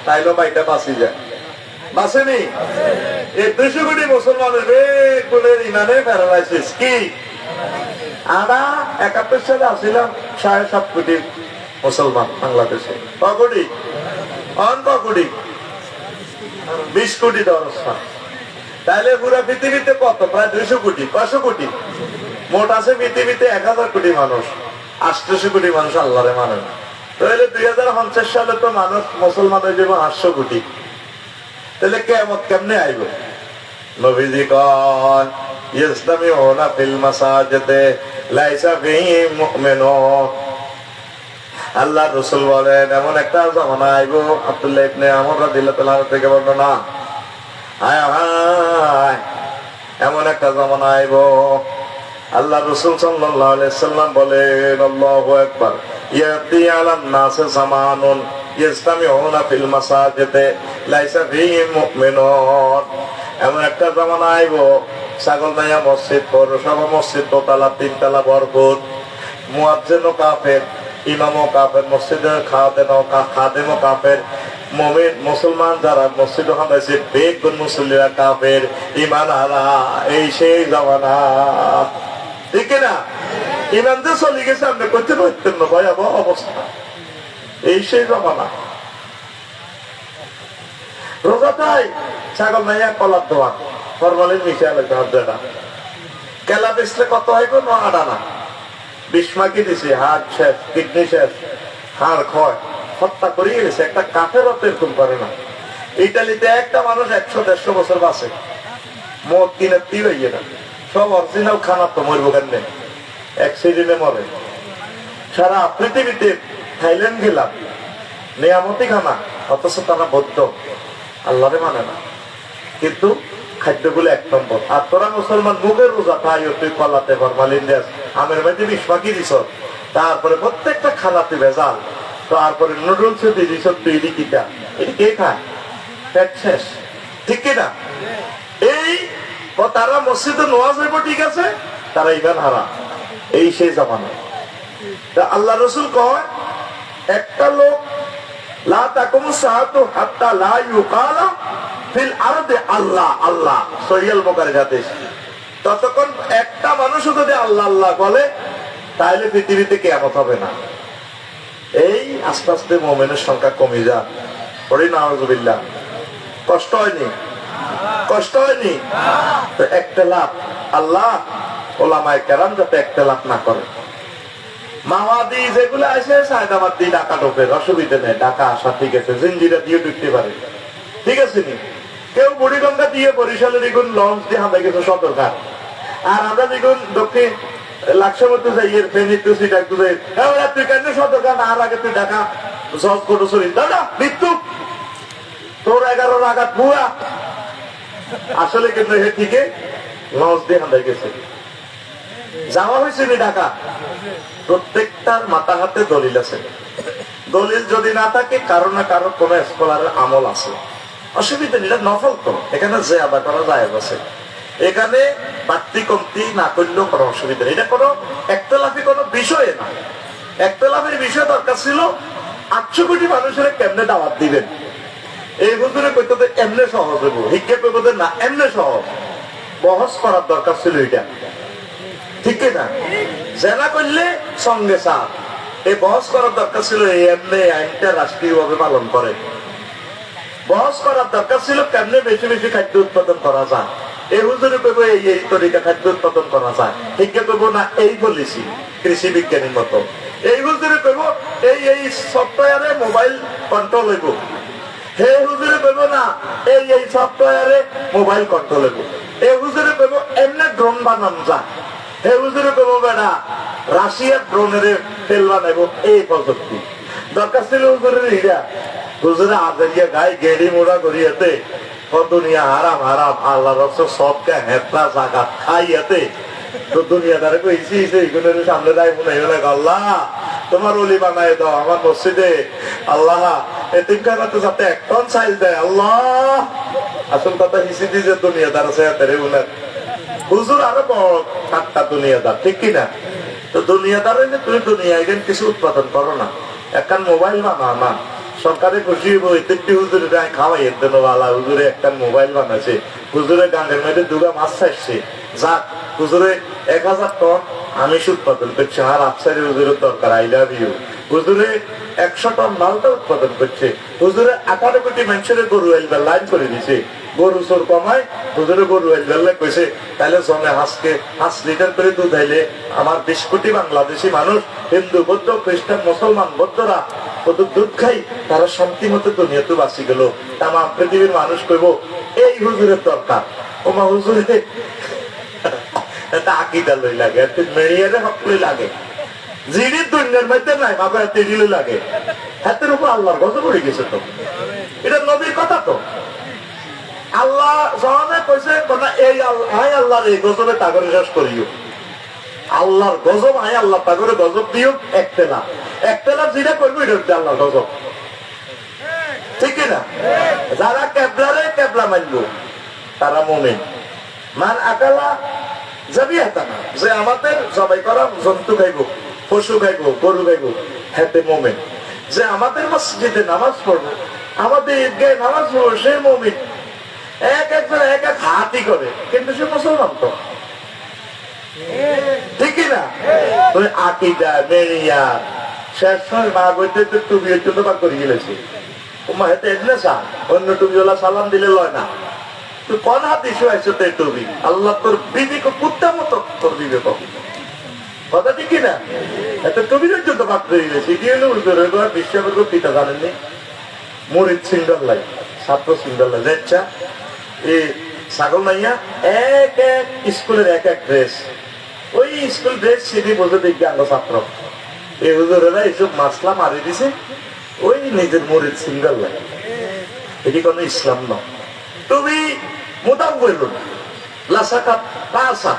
তাইলে বাইটা বাঁচি যায়, বাঁচেনি। এই 200 কোটি মুসলমানের বেগুনের ইমানে প্যারালাইসিস কি? আমরা 71 সালে আসছিলাম 7.5 কোটি মুসলমান বাংলাদেশে, কোটি 20 কোটি দরস্থান। তাইলে পুরো পৃথিবীতে কত? প্রায় 200 কোটি, 500 কোটি মোট আছে পৃথিবীতে। 1000 কোটি মানুষ, 800 কোটি মানুষ আল্লাহরে মানে না। তাহলে 2050 সালে তো মানুষ মুসলমান হয়ে যাবে 800 কোটি। তাহলে কিয়ামত কেমনে আইব? নবীজি কয় ইসলামিউনা ফিল মাসাজিদে লাইসা ফিহিম মুমিনুন। আল্লাহর রাসূল বলেন এমন একটা জামানা আইব, আব্দুল্লাহ ইবনে আমর রাদিয়াল্লাহু তাআলা থেকে বর্ণনা, এমন একটা জামানা আইব, আল্লাহর রাসূল সাল্লাল্লাহু আলাইহি সাল্লাম বলেন আল্লাহু আকবার, ইয়াতি আলান নাস জামানুন ইসলামিউনা ফিল মাসাজিদে লাইসা ফিহিম মুমিনুন। এমন একটা জামানা আইব, ছাগলনাইয়া মসজিদ, পৌরসভা মসজিদ, দোতলা 3তলা ভরপুর, মুয়াজ্জিনও কাফের, ইমামও কাফের, মসজিদের খাদেমও কাফের, মুমিন মুসলমান যারা মসজিদ হামাইছে বেগুন মুসল্লিরা কাফের, ঈমান হারা। এই সেই জামানা, ঠিক না? ঈমান যে চলে গেছে আপনি করতে পারতেন না, ভয়াবহ অবস্থা। এই সেই জামানা। রোজাটাই ছাগল নাইয়া কলার দোয়ান, ফরমালিন মিশে আলাদা না। কেলা বেচলে কত হইব? 9 আনা। বিস্মাকি দিছে, হার্ট শেষ, কিডনি শেষ, হাড় ক্ষয়, হত্যা করিয়ে গেছে। একটা কাফের অত এরকম করে না। ইটালিতে একটা মানুষ 100-150 বছর বাঁচে, মদ কিনে হইয়ে না। সব অরিজিনাল খানা তো মরবো কেন, অ্যাক্সিডেন্টে মরে। সারা পৃথিবীতে থাইল্যান্ড গেলাম, নিয়ামতি খানা, অথচ তারা বদ্ধ, আল্লাহরে মানে না, কিন্তু খাদ্যগুলো 1 নম্বর। আর তোরা মুসলমান মুখের রোজা খাই, তুই কলাতে ফরমালিন দেশ, আমের মধ্যে বিস্মাকি দিছ, তারপরে প্রত্যেকটা খানাতে ভেজাল, তারপরে নুডলস দিছ তুই কিটা, এটি কে খায়? পেট শেষ, ঠিক কিনা? এই তারা মসজিদে নামাজ হইব, ঠিক আছে, তারা ঈমান হারা। এই সেই জামানা। আল্লাহ রাসূল কয় একটা লোক লা তাকুমু সাআতু হাত্তা লা ইউকালা ফিল আরদি আল্লাহ আল্লাহ, সহিহ আল বুখারী হাদিস। ততক্ষণ একটা মানুষও যদি আল্লাহ আল্লাহ বলে তাহলে পৃথিবীতে কিয়ামত হবে না। এই আস্তে আস্তে মুমিনের সংখ্যা কমে যায়। পড়ি নাউযুবিল্লাহ। কষ্ট হয়নি? কষ্ট হয়নি? তো একতেলাফ আল্লাহ ওলামায়ে কেরাম যাতে একতেলাফ না করে। মাওয়াদি যেগুলো আছে সায়দাবাদ দিয়ে ঢাকা ঢোকের অসুবিধা নেই, ঢাকা আসা ঠিক আছে, জিঞ্জিরা দিয়ে ঢুকতে পারে, ঠিক আছে নি। কেউ বুড়িগঙ্গা দিয়ে বরিশালের এগুন লঞ্চ দিয়ে হামে গেছে সতর্কার, আর আমরা যেগুন দক্ষিণ লাক্সামতে যাই এর ফেনি তুই সিটা তুই কেন সতর্কার না, আর আগে তুই ঢাকা জজ করো শরীর দাদা মৃত্যু তোর 11 আঘাত বুয়া আসলে কিন্তু হে ঠিকে লঞ্চ দিয়ে হামে গেছে। যাওয়া হয়েছে নি ঢাকা, প্রত্যেকটার মাথা হাতে দলিল আছে। দলিল যদি না থাকে কারো না কারো কোন স্কলারের আমল আছে, অসুবিধা নেই, এটা নফল তো, এখানে যে আদা করা যায় আছে, এখানে বাড়তি কমতি না করলেও কোনো অসুবিধা নেই। এটা কোনো একতলাফি কোনো বিষয় না। একতলাফের বিষয় দরকার ছিল 800 কোটি মানুষের কেমনে দাওয়াত দিবেন, এই হুজুরে কইতে তো এমনে সহজ হইব, হিজ্ঞা কইব না এমনে সহজ, বহস করার দরকার ছিল এটা, ঠিক না? জেনা করলে সঙ্গে সাথ, এই বহস করার দরকার ছিল এমনি আইনটা রাষ্ট্রীয় ভাবে পালন করে, বহস করার দরকার ছিল কেমনে বেশি বেশি খাদ্য উৎপাদন করা যায়। এই হুজুরে কইব এই তরিকা খাদ্য উৎপাদন করা যায়, ঠিক কইব না এই পলিসি কৃষি বিজ্ঞানীর মতো। এই হুজুরে কইব এই সফটওয়্যারে মোবাইল কন্ট্রোল হইব, হে হুজুরে কইব না এই সফটওয়্যারে মোবাইল কন্ট্রোল হইব। এই হুজুরে কইব এমনি ড্রোন বানানো যায়, হে হুজুরে কইব বেটা রাশিয়ার ড্রোনের তেল বানাইব। এই প্রযুক্তি দরকার ছিল হুজুরের ইরা, হুজুরে আজারিয়া গায়ে গেড়ি মোড়া করিয়াতে দুনিয়া হারাম হারাম আল্লাহ রসুল সবকে হেতলা জাগাত খাইয়াতে তো দুনিয়াদারে কইছি এইগুলোর সামনে দায় মনে হইলে আল্লাহ তোমার ওলি বানাই দাও আমার মসজিদে, আল্লাহ এতিমখানাতে যাতে 1 টন চাইল দেয় আল্লাহ। আসল কথা হিসি দিয়ে যে দুনিয়াদার আছে এতে উনার হুজুর আরো বড় ঠাট্টা দুনিয়াদার, ঠিক কিনা? তো দুনিয়াদার হইলে তুমি দুনিয়ায় কিছু উৎপাদন করো না, একখান মোবাইল বানা না, সরকারে খুশি হইব এতে হুজুরে খাওয়াই দেন আল্লাহ হুজুরে একটা মোবাইল বানাইছে, হুজুরে গাঙ্গের মধ্যে 2 মাছ চাইছে, যাক হুজুরে 1000 টন আমিষ উৎপাদন করছে, আর আফসারি হুজুরের দরকার, আই লাভ ইউ। হুজুরে 100 টন মালটা উৎপাদন করছে, হুজুরে 18 কোটি মানুষের গরু আইলবার লাইন করে দিছে, গরু চোর কমায় হুজুরে গরু আইলবার কইছে, তাহলে জমে আজকে 5 লিটার করে দুধ আইলে আমার 20 কোটি বাংলাদেশি মানুষ হিন্দু বৌদ্ধ খ্রিস্টান মুসলমান বৌদ্ধরা কত দুধ খাই, তারা শান্তি মতো দুনিয়াতে বাঁচি গেল। তাম পৃথিবীর মানুষ কইব এই হুজুরের দরকার। ওমা হুজুরে এটা আকিদা লই লাগে, মেরিয়ারে হক লই লাগে, যিনি দুনিয়ার মধ্যে নাই বাবা তেড়িলে লাগে, হাতের উপর আল্লাহর গজব পড়ে গেছে। তো এটা নবীর কথা, তো আল্লাহ জবানে কইছে এই আল্লাহর এই গজবে তাগরে শেষ করিও, আল্লাহর গজব আয় আল্লাহ তাগরে গজব দিও। একতেলা যেটা করবো এটা হচ্ছে আল্লাহর গজব, ঠিক না? যারা কেবলারে কেবলা মানবো তারা মুমিন। মান আকালা যাবি না যে আমাদের জবাই করা জন্তু খাইব, পশু খাইব, গরু খাইব, হেতে মুমিন। যে আমাদের মসজিদে নামাজ পড়বো, আমাদের ঈদগাহে নামাজ পড়বো, সে মুমিন। একজন এক হাতই করে, কিন্তু সে মুসলমান তো, ঠিক না? তুমি আকিদা মেরিয়া শেষ সময় মা বইতে টুবি জন্য বার করে গেলেছি, মা হেতে এনে চা অন্য টুবিওয়ালা সালাম দিলে লয় না, তুই কোন হাত ইস্যু আইসো তো টুবি, আল্লাহ তোর বিবিকে কুত্তা মতো তোর দিবে কথা, ঠিক না? এত টুবির জন্য বার করে গেলেছি। কি হলো বিশ্বাবের পিতা জানেননি, মরিদ সিঙ্গল লাই, ছাত্র সিঙ্গল লাই, আচ্ছা এই ছাগল নাইয়া এক এক স্কুলের এক এক ড্রেস, ওই স্কুল ড্রেস সিঁড়ি বলতে দেখবে আঙ্গ ছাত্র, এই হুজুরেরা এইসব মাসলা মারি দিছে, ওই নিজের মরিদ সিঙ্গল লাই। এটি কোন ইসলাম নয়। তুমি মোটাম বলল না লাসাকাত পাসাহ,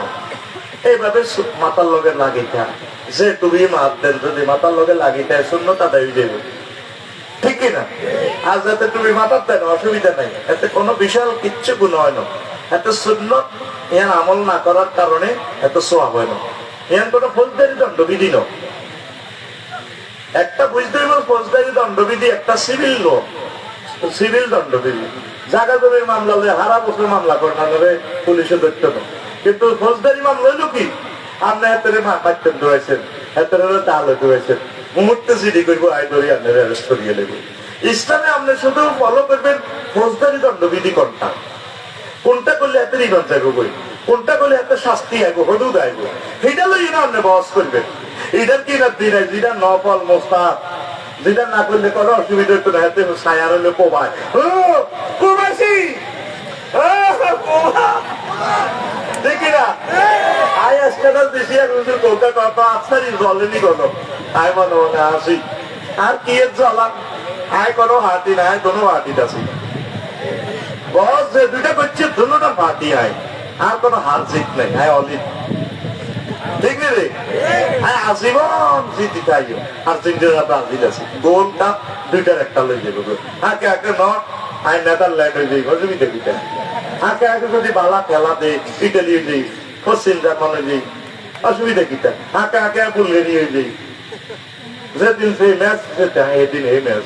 এইভাবে মাতার লগে লাগিতা, যে তুমি মাত দেন যদি মাতার লগে লাগিতা শূন্যতা দেয় দেবে, ঠিক কিনা? আর যাতে তুমি মাথার দেন অসুবিধা নাই, এতে কোনো বিশাল কিচ্ছু গুণ হয় না, এত সুন্নত ইয়ান আমল না করার কারণে এত সোয়াব হয় না, ইয়ান কোনো ফৌজদারি দণ্ডবিধি ন। একটা বুঝতে হবে ফৌজদারি দণ্ডবিধি, একটা সিভিল ল, সিভিল দণ্ডবিধি। জায়গা জমির মামলা হলে হারা বছর মামলা করে না, পুলিশে ধরতে না, কিন্তু ফৌজদারি মামলা হইল কি আপনি হাতের মাধ্যম ধরেছেন হাতের ডাল ধরেছেন মুহূর্তে জিডি করবো আয় ধরে আপনার অ্যারেস্ট করিয়ে নেবে। ইসলামে আপনি শুধু ফলো করবেন ফৌজদারি দণ্ডবিধি কোনটা কোনটা করলে এত রিগন যাইব বই কোনটা করলে এত শাস্তি আইব হদুদ আইব এটা লই না আপনি বহস করবেন। এটার কি না দিন যেটা নফল মোস্তাদ যেটা না করলে কোনো অসুবিধা হতো না হাতে ছায়ার হলে কোবায় কোবাসি দেখি না আয় আজকাল দেশি আর কৌকা কত আফসারি জলেনি কোনো আয় মনে মনে আসি আর কি এর জ্বলা আয় কোনো হাতি না আয় কোনো হাতি আছে বস যে দুইটা করছে দুটা ফাটি আয় আর কোনো হার জিত নাই আয় অলিত ঠিক রে আয় আজীবন জিতি খাইও আর তিনটে ব্রাজিল আছে গোলটা দুইটার একটা লই যাবে আগে আগে নট আয় নেদারল্যান্ড হয়ে যাই অসুবিধা কি আগে আগে যদি বালা খেলা দেয় ইটালি হয়ে যাই পশ্চিম জার্মান হয়ে যাই অসুবিধা কি আগে আগে বুলগেরি হয়ে যাই যেদিন সেই ম্যাচ সেটা এদিন এই ম্যাচ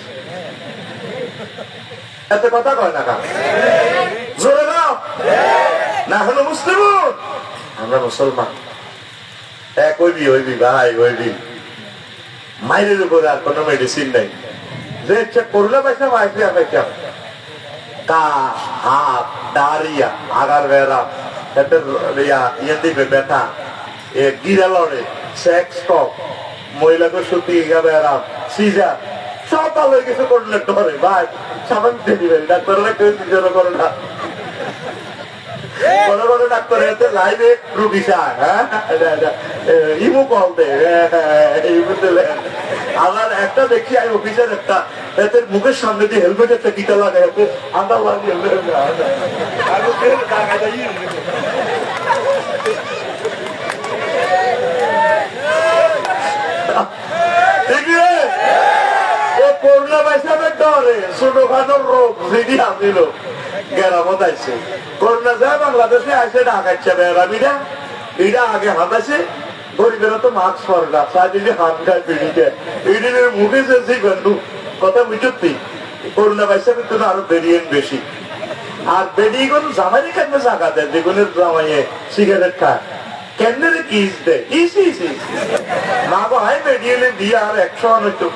এত কথা কয় না জোরে না হলো মুসলিম আমরা মুসলমান এক হইবি হইবি ভাই হইবি মাইরের উপরে আর কোনো মেডিসিন নেই যে ইচ্ছা করোনা পয়সা পাইছে পয়সা কাশ হাত ডায়রিয়া আগার বেড়া ইয়ে দিবে ব্যথা গিরা লড়ে সেক্স টক মহিলাকে সত্যি বেড়া সিজার সব ভালো হয়ে গেছে করলে ধরে ভাই সাবান ডেলিভারি ডাক্তাররা কেউ সিজার করে না বড় বড় ডাক্তার এতে লাইভে রুগী চায় হ্যাঁ ইমু কল দে আবার একটা দেখি আমি অফিসের একটা এদের মুখের সামনে দিয়ে হেলমেট একটা গীতা লাগাই আন্দা লাগিয়ে করোনা পয়সাবের ডরে ছোটখাটো রোগ যেটি আসিল গেরামত আইছে করোনা যায় বাংলাদেশে আসে ঢাকাচ্ছে বেড়াবিটা এটা আগে হাতাছে গরিবেরা তো মাস্ক পরে না চাইলে হাত খায় পিড়িতে এদিনের মুখে যে গন্ডু কথা বুঝতি করোনা পয়সাবের জন্য আরো ভেরিয়েন্ট বেশি আর বেরিয়েগুন জামাই কেন জায়গা দেয় যেগুনের জামাইয়ে সিগারেট খায় কেন্দ্রে কিস দেয় মা ভাই বেরিয়ে দিয়ে আর 100 হইতো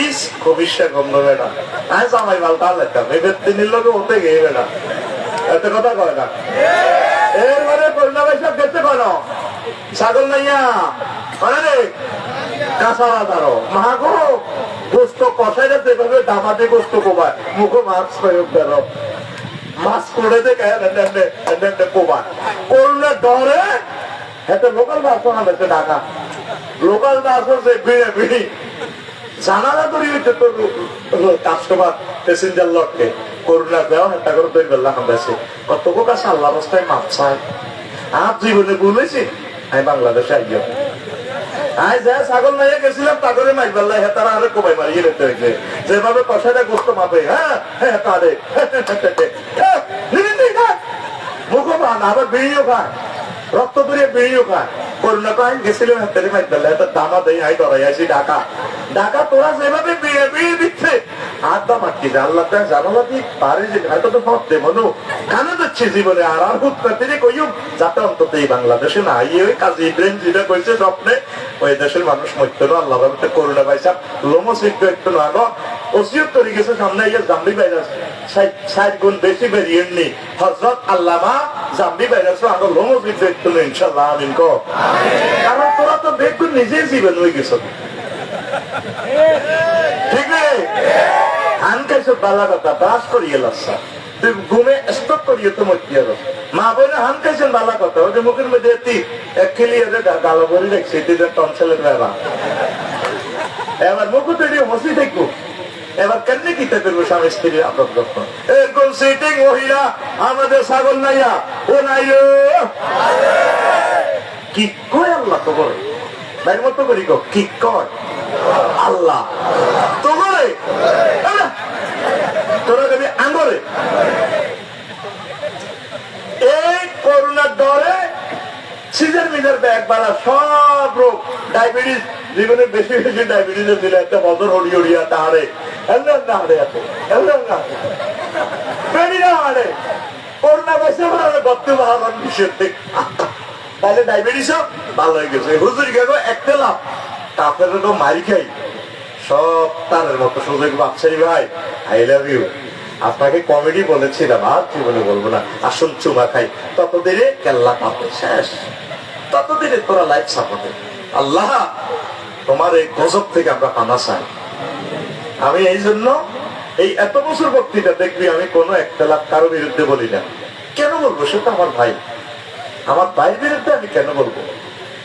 ইস ভবিষ্যৎ গন্ধ বেড়া আয় জামাই বালতা লাগতাম এবার তিনের লোকে হতে গিয়ে বেড়া এত কথা কয় না এরপরে করোনা পয়সা দেখতে পারো ছাগল নাইয়া মানে রে কাঁচারা দাঁড়ো মাগো গোস্ত কষাই যাতে এভাবে দামাতে গোস্ত কোবায় মুখো মাস্ক প্রয়োগ করো মাছ করে দেখে কোবায় করলে ডরে এত লোকাল বাস হচ্ছে ঢাকা লোকাল বাস হচ্ছে ভিড়ে ভিড়ি জানালা ধরি হইতে তো কাস্টমার প্যাসেঞ্জার লটকে করোনা দেওয়া একটা করে তৈরি করলাম দেশে কত কাছে আল্লাহ অবস্থায় মাপ চায় আর জীবনে বলেছি আমি বাংলাদেশে আইয়া আই যা ছাগল নাইয়া গেছিলাম তাগরে মাইক পাল্লা হেতারা আরে কোবাই মারিয়ে রেখে রেখে যেভাবে কষাটা গোস্ত মাপে হ্যাঁ হ্যাঁ তারে মুখো পান আবার বেরিয়েও খায় রক্ত দূরে বেরিয়েও খায় করোনা তো আমি গেছিলাম হাতের মাইক পাল্লা এটা দামা দেয় আই ডরাই আসি ঢাকা ঢাকা তোরা যেভাবে বিয়ে বিয়ে দিচ্ছে আর দাম আটকে আল্লাহ জানালা দিয়ে পারে যে হয়তো তো ভাবতে মনো কানে যাচ্ছে জীবনে আর আর হুত তিনি কইও যাতে অন্তত এই বাংলাদেশে না ইয়ে ওই কাজী ইব্রাহিম যেটা কইছে স্বপ্নে ওই দেশের মানুষ মরতো না আল্লাহ রহমতে করোনা পাইছা লোমো সিদ্ধ একটু না আগ ওসিয়ত তৈরি গেছে সামনে ইয়ে জাম্বি ভাইরাস 60 গুণ বেশি ভেরিয়েন্ট নেই হযরত আল্লামা জাম্বি ভাইরাস আগ লোমো সিদ্ধ একটু ইনশাআল্লাহ আমিন কো কারণ তোরা তো দেখুন নিজেই জীবন হয়ে গেছ ঠিক নেই আন খাইছো বালা কথা ব্রাশ করিয়ে লাসা তুই ঘুমে স্টপ করিয়ে তো মরতে গেল মা বলে হান খাইছেন বালা কথা ওই যে মুখের মধ্যে এক খেলি গালো ভরি রাখছে টনসেলের বেড়া এবার মুখ তৈরি হসি দেখবো এবার কেন কি করবো স্বামী স্ত্রী আপনার যখন এরকম সিটিং মহিলা আমাদের ছাগল নাইয়া ও নাই কি কয় আল্লাহ তো বলে ভাই মতো করি কি কয় আল্লাহ তো বলে তোরা দেবী আঙ্গরে এই করোনার ডরে সিজার মিজার ব্যাগ বাড়া সব রোগ ডায়াবেটিস জীবনে বেশি বেশি ডায়াবেটিস দিলে একটা বদর হড়ি হড়িয়া তাহারে এমন না হারে আছে এমন না বেড়ি না হারে করোনা পয়সা বর্তমান বাড়াবার নিষেধ থেকে তাহলে ডায়াবেটিস ভালো হয়ে গেছে। হুজুর গেল একটা লাভ কাপের মারি খাই সব তারের মতো সুযোগ বাচ্চাই ভাই আই লাভ ইউ। আপনাকে কমেডি বলেছিলাম আর কি বলে বলবো না, আসুন চুমা খাই, ততদিনে কেল্লা কাপে শেষ, ততদিনে তোরা লাইফ সাপোর্টে। আল্লাহ তোমার এই গজব থেকে আমরা পানা চাই। আমি এই জন্য এই এত বছর বক্তৃতা দেখবি আমি কোনো একটা লাভ কারো বিরুদ্ধে বলি না। কেন বলবো? সে তো আমার ভাই, আমার ভাইয়ের বিরুদ্ধে আমি কেন বলবো?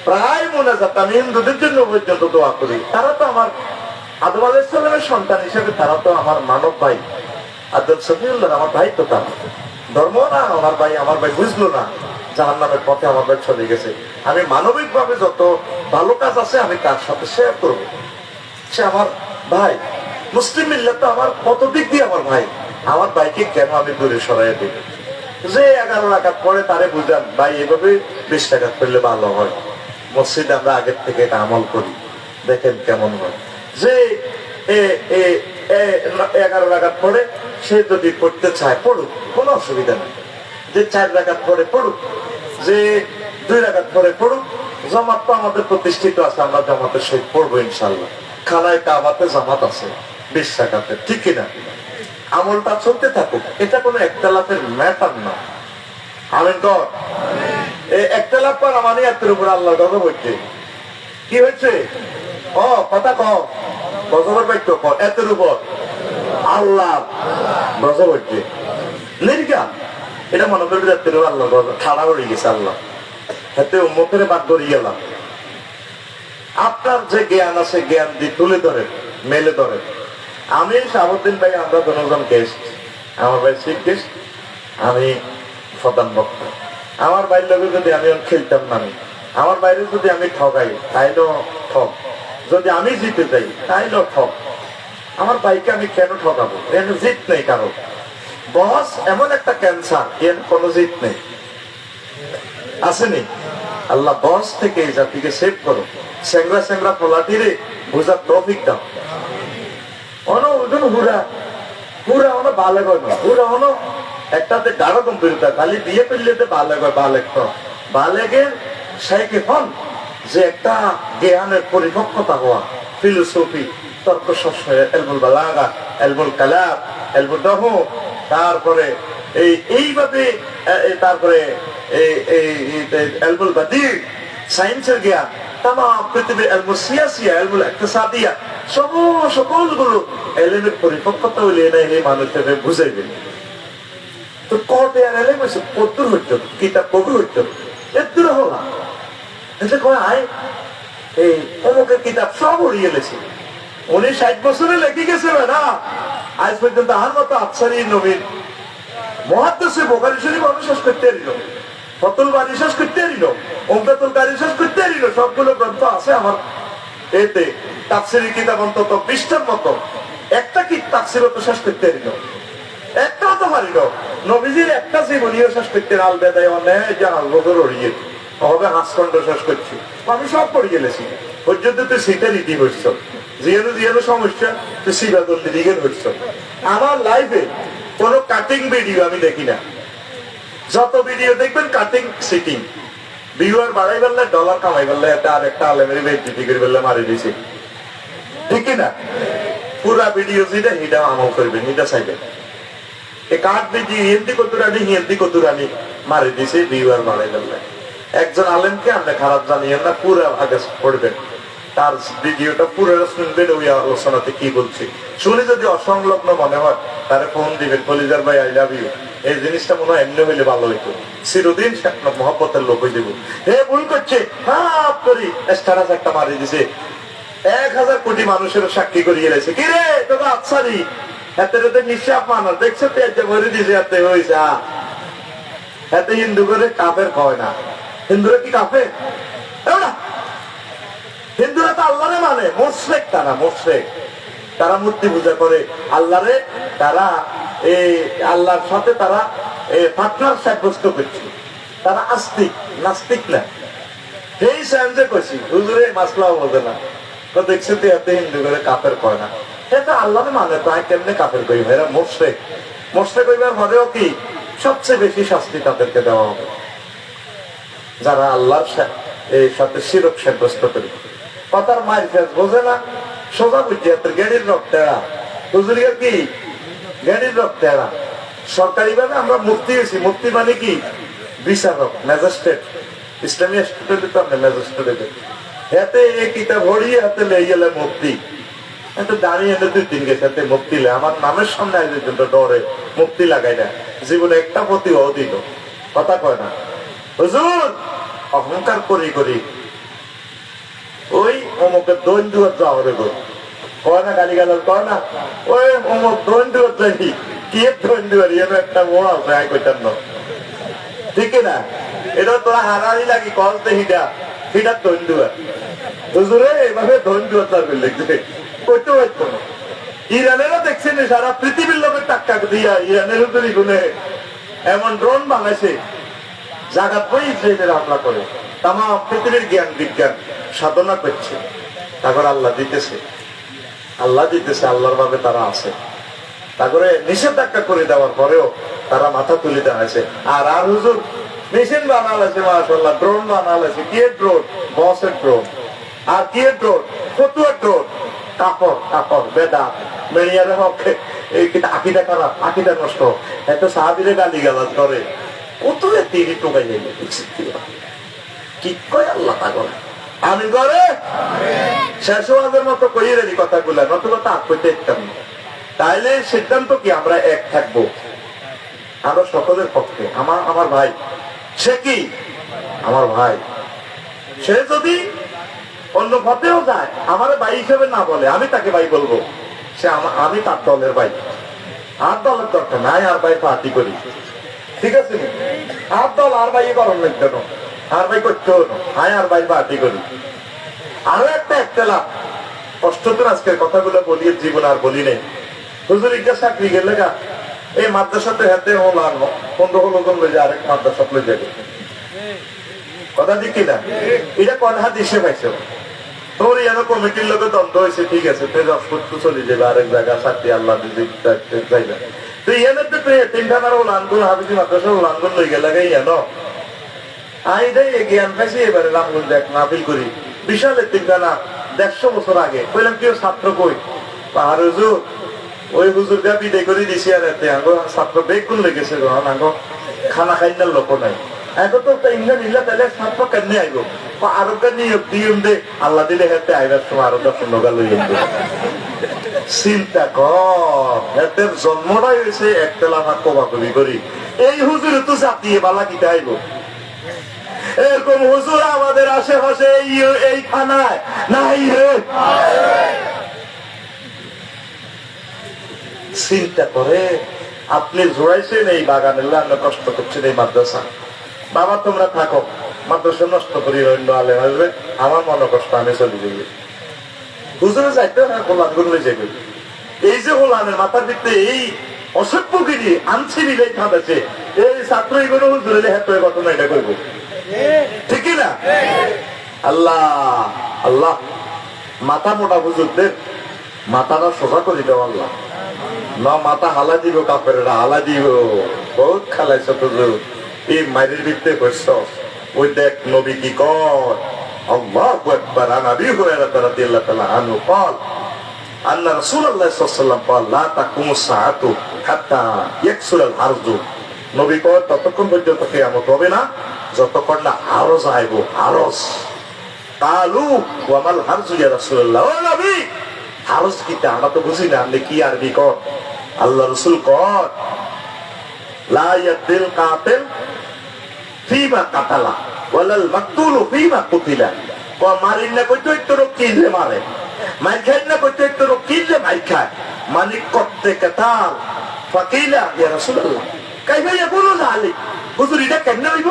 প্রায় মোনাজাত আমি হিন্দুদের জন্য পর্যন্ত দোয়া করি। তারা তো আমার আদম আলাইহিস সালামের সন্তান হিসেবে তারা তো আমার মানব ভাই। আব্দুল সফিউল্লাহ আমার ভাই, তো তার ধর্ম না আমার ভাই। আমার ভাই বুঝলো না, জাহান্নামের পথে আমার ভাই চলে গেছে। আমি মানবিক ভাবে যত ভালো কাজ আছে আমি তার সাথে শেয়ার করবো। সে আমার ভাই, মুসলিম মিল্লাত তো আমার কত দিক দিয়ে আমার ভাই। আমার ভাইকে কেন আমি দূরে সরাই দিই? যে 11 রাকাত পরে তারে বুঝান ভাই এভাবে 20 টাকা করলে ভালো হয়। মসজিদে আমরা আগের থেকে এটা আমল করি, দেখেন কেমন হয়। যে 11 রাকাত পরে সে যদি পড়তে চায় পড়ুক, কোনো অসুবিধা নেই। যে 4 রাকাত পরে পড়ুক, যে 2 রাকাত পরে পড়ুক। জামাত তো আমাদের প্রতিষ্ঠিত আছে, আমরা জামাতের সহিত পড়বো ইনশাল্লাহ। খানায় কাবাতে জামাত আছে 20 রাকাতে, ঠিক কিনা? আমলটা চলতে থাকুক, এটা কোনো একতলাফের ম্যাটার না। আমিন কর। এই একতলাফ করা মানে এর উপর আল্লাহর গজব হচ্ছে। কি হয়েছে? কথা কম, গজবের বাক্য কর। এতের উপর আল্লাহ গজব হচ্ছে নির্গা। এটা মনে করবি এতের উপর আল্লাহ গজব ঠাড়া হয়ে গেছে। আল্লাহ এতে উম্মতের বাদ ধরে গেলাম। আপনার যে জ্ঞান আছে জ্ঞান দিয়ে তুলে ধরে, মেলে ধরে। আমি শাহাবুদ্দিন ভাই, আমরা দুজন গেস্ট, আমার ভাই শিখ গেস্ট, আমি প্রধান বক্তা। আমার বাইরের লোকের যদি আমি খেলতাম না, আমার বাইরে যদি আমি ঠকাই তাইলেও ঠক, যদি আমি জিতে যাই তাইলেও ঠক। আমার ভাইকে আমি কেন ঠকাবো? এর জিত নেই কারো। বস এমন একটা ক্যান্সার, এর কোনো জিত নেই, আসেনি। আল্লাহ বস থেকে এই জাতিকে সেভ করো। সেংরা সেংরা ফোলাটিরে বোঝার তৌফিক দাও। হুরা হুরা অন ভালো হয় না, হুরা অন একটাতে গাঢ় গম্ভীরতা, খালি বিয়ে করলে ভালো হয়। বালেগের শাইখে হন যে একটা জ্ঞানের পরিপক্কতা হওয়া, ফিলোসফি, তর্ক শাস্ত্র, এলমুল বালাগা, এলমুল কালাম, এলমুল দহ, তারপরে এইভাবে তারপরে এলমুল বাদির, সায়েন্সের জ্ঞান, তাম পৃথিবীর এলমুল সিয়াসিয়া, এলমুল ইকতিসাদিয়া, সকলগুলো এলেমের পরিপক্কতা হইলে এই মানুষের বুঝাইবে। তো কটে আর এলেম হয়েছে কদ্দুর হইত, কিতাব কবি হইত, এর দূরে হলাম। এটা কয় আয় এই অমুকের কিতাব সব উড়িয়ে গেছে। উনি 60 বছরে লেগে গেছে না, আজ পর্যন্ত আর মতো আফসারি নবীন মহাদ্দেশে বোখারী শরীফ অনুশ্বাস করতে পারিল, ফতুল বাড়ি শেষ করতে পারিল, উমদাতুল কারী শেষ করতে পারিল। সবগুলো গ্রন্থ আছে আমার এতে। তাফসীরের কিতাব অন্তত 20টার মতো, একটা কি তাফসীর তো শেষ করতে পারিল, একটাও তো পারিল। নবীজির একটা জীবনীও শেষ করতে আল বেদায় অনেক জানাল বছর উড়িয়ে হবে, হাসখণ্ড শেষ করছি। আমি সব পড়ে গেলেছি। পর্যন্ত তুই সিটের ইতি হচ্ছ, জিয়ানো সমস্যা তুই সিবাদুল্লি দিকে হচ্ছ। আমার লাইফে কোন কাটিং ভিডিও আমি দেখি না। যত ভিডিও দেখবেন কাটিং সিটিং, ভিউয়ার বাড়াই বললে ডলার কামাই বললে এটা আর একটা আলেমের বেজ্জতি করে বললে মারি দিয়েছে, ঠিক না? পুরা ভিডিও যেটা এটা আমল করবেন, এটা চাইবেন। এই কাঠ ভিডিও হিন্দি কতুরানি মারি দিয়েছে ভিউয়ার বাড়াই বললে। একজন আলেমকে আমরা খারাপ জানিয়েন না, পুরো আগে পড়বেন, তার ভিডিওটা পুরো শুনবেন, ওই আলোচনাতে কি বলছে শুনে যদি অসংলগ্ন মনে হয় তারে ফোন দিবেন, কলিজার ভাই আই লাভ ইউ, এই জিনিসটা মনে হয় এমনি হইলে ভালো হইতো, চিরদিন মহব্বতের লোক হয়ে দেবো। হে ভুল করছে স্ট্যাটাস একটা মারি দিছে, 1000 কোটি মানুষের সাক্ষী করিয়ে গেছে, কি রে তোরা আচ্ছারি এতে নিঃশ্বাস মানুষ দেখছো তো এতে ভরে দিছে, এতে হয়েছে এতে হিন্দু করে কাফের কয় না। হিন্দুরা কি কাফের? হিন্দুরা তো আল্লাহরে মানে, মোশরেক তারা, মোশরেক। তারা মূর্তি পূজা করে আল্লাহরে, তারা এই আল্লাহর সাথে তারা পার্টনার সাব্যস্ত করছে। তারা আস্তিক, নাস্তিক না। এই সায়েন্সে কইছি হুজুরে মাসলাও বোঝে না, তো দেখছে তো এতে হিন্দু করে কাফের কয় না। এটা আল্লাহরে মানে, তাই কেমনে কাফের কইবে? এরা মোশরেক। মোশরেক কইবার পরেও কি সবচেয়ে বেশি শাস্তি তাদেরকে দেওয়া হবে যারা আল্লাহর এই সাথে শিরক সাব্যস্ত করে। কথার মায়ের ফেস বোঝে না, সোজা বুঝছে গাড়ির রক্তেরা হুজুরিয়া কি গাড়ির রক্তেরা। সরকারি ভাবে আমরা মুফতি হয়েছি, মুফতি মানে কি বিচারক, ম্যাজিস্ট্রেট, ইসলামী স্টুডেন্ট তো আমরা ম্যাজিস্ট্রেট। হাতে এই কিতাব হরিয়ে হাতে লেগে গেলে মুফতি, এত দাঁড়িয়ে এনে 2-3 গেছে হাতে মুফতি লে। আমার নামের সামনে আসবে কিন্তু ডরে মুফতি লাগাই না, জীবনে একটা প্রতি ও দিল কথা কয় না। হুজুর অহংকার করি করি ওই অমুকের দৈন দুয়ার যাওয়ার গো কয় না, গালি গালাল কয় না, ওই অমুক দৈন দুয়ার যাই কি দৈন দুয়ার এর একটা মোয়া আছে আই কইতাম না, ঠিক না? এটা তোরা হারারি লাগি কল হিটা হিটা দৈন দুয়ার। হুজুরে এইভাবে দৈন দুয়ার যাবে লিখছে কইতে হইতো না। ইরানেরও দেখছেন সারা পৃথিবীর লোকের টাকা দিয়া ইরানের হুজুরি গুনে এমন ড্রোন বানাইছে জায়গা বই ইসরায়েলের হামলা করে তাম পৃথিবীর জ্ঞান বিজ্ঞান সাধনা করছে। তারপর আল্লাহ দিতেছে, আল্লাহ দিতেছে, আল্লাহর ভাবে তারা আছে। তারপরে নিষেধাজ্ঞা করে দেওয়ার পরেও তারা মাথা তুলে দাঁড়াইছে। আর আর হুজুর মেশিন বানাল আছে, মাশাআল্লাহ ড্রোন বানাল আছে। কি ড্রোন? বসের ড্রোন। আর কি ড্রোন? ফতুয়ার ড্রোন। কাপড় কাপড় বেদা মেরিয়ারে হকে এই আকিদা খারাপ, আকিদা নষ্ট, এত সাহাবীরে গালি গালাজ করে কত তিরি টোকাই যাইবে কি কয় আল্লাহ তা করে আমি করে শেষ হওয়ার মতো কই রে কথাগুলা, নতুবা তা কইতে ইচ্ছাম না। তাইলে সিদ্ধান্ত কি আমরা এক থাকবো, আমরা সকলের পক্ষে। আমার ভাই সে কি আমার ভাই, সে যদি অন্য পথেও যায় আমার ভাই হিসেবে না বলে আমি তাকে ভাই বলবো, সে আমি তার দলের ভাই। আর দলের দরকার নাই, আর ভাই পার্টি করি, ঠিক আছে? আর দল আর ভাই করণ কেন, আর ভাই করতে হলো হাই আর ভাই পার্টি করি। আরো একটা লাভ কষ্ট তো আজকের কথাগুলো বলি, জীবন আর বলি নেই। হুজুর ইজ্ঞা চাকরি গেলে গা এই মাদ্রাসাতে হাতে হল আর 15-16 জন লই যায় আরেক মাদ্রাসাত লই যাবে, কথা ঠিক কিনা? এটা কনহা দিশে পাইছে তোর যেন কমিটির লোকের দ্বন্দ্ব হয়েছে, ঠিক আছে তুই রসপুর চলে যাবে আরেক জায়গা চাকরি আল্লাহ জায়গা তুই এনে তো তুই তিনখানার ওলানগুন হাবিজি মাদ্রাসার ওলানগুন লই গেলে জানো আই দেয় জ্ঞান পাইছি। এবারে রামগঞ্জ এক মাহফিল করি বিশাল তিনখানা 150 বছর আগে কইলাম কেউ ছাত্র কই পাহাড় হুজুর, ওই হুজুর গা বিদায় করে দিছি। আর এতে আঙ্গ ছাত্র বেগুন লেগেছে আঙ্গ খানা খাইনার লোক নাই। এখন তো ইংল্যান্ড ইল্লা তাহলে ছাত্র কেন আইব আরো নিয়োগ দিয়ে দে আল্লাহ দিলে হেতে আইবার সময় আরো 10 লোক লই চিন্তা কর। এদের জন্মটাই হয়েছে একতলা ভাত কবাকবি করি। এই হুজুরে তো জাতিয়ে বালা কিটা আইব। এরকম হুজুর আমাদের আশেপাশে এই থানায় নাই রে। চিন্তা করে আপনি জোড়াইছেন এই বাগানের আপনি কষ্ট করছেন এই মাদ্রাসা। বাবা তোমরা থাকো, মাদ্রাসা নষ্ট করি অন্য আলেম আসবে, আমার মনে কষ্ট আমি চলে যাই। হুজুরে যাইতে না গোলান গুলো যাবে। এই যে গোলানের মাথার ভিতরে এই অসভ্যগিরি আনছি মিলেই থাকছে এই ছাত্র এগুলো হুজুরে হাতে ঘটনা এটা করবো, ঠিক না? আল্লাহ আল্লাহ মাথা মোটা হুজুরদের মাথাটা সোজা করে দেওয়া আল্লাহ না, মাথা হালা দিব কাপড়েরা হালা দিব। বহুত খালাইছ হুজুর এই মায়ের ভিতরে করছ। ওই দেখ নবী কি কর আল্লাহু আকবার। আন আবি হুরায়রা রাদিয়াল্লাহু তাআলা আনহু قال আল্লাহ রাসূলুল্লাহ সাল্লাল্লাহু আলাইহি ওয়াসাল্লাম قال لا تقوم الساعة حتى يكسر الأرض। নবী কয় ততক্ষণ পর্যন্ত কিয়ামত হবে না যতক্ষণ না আরজ আইব। আরজ কালু ওয়া মাল হারজু ইয়া রাসূলুল্লাহ। ও নবী আরজ কি তা আমরা তো বুঝি না, আপনি কি আরবি কর? আল্লাহ রাসূল কয় লা ইয়াদিল কাতিল ফিমা কাতালা ওয়ালাল মাকতুলু ফিমা কুতিলা। কো মারিন না কইতো একটু কিলে মারে, মার খাই না কইতো একটু কিলে মার খায়। মালিক করতে কাতাল ফাকিলা ইয়া রাসূলুল্লাহ কাইফা ইয়াকুনু যালিক। হুজুর এটা কেমনে হইব?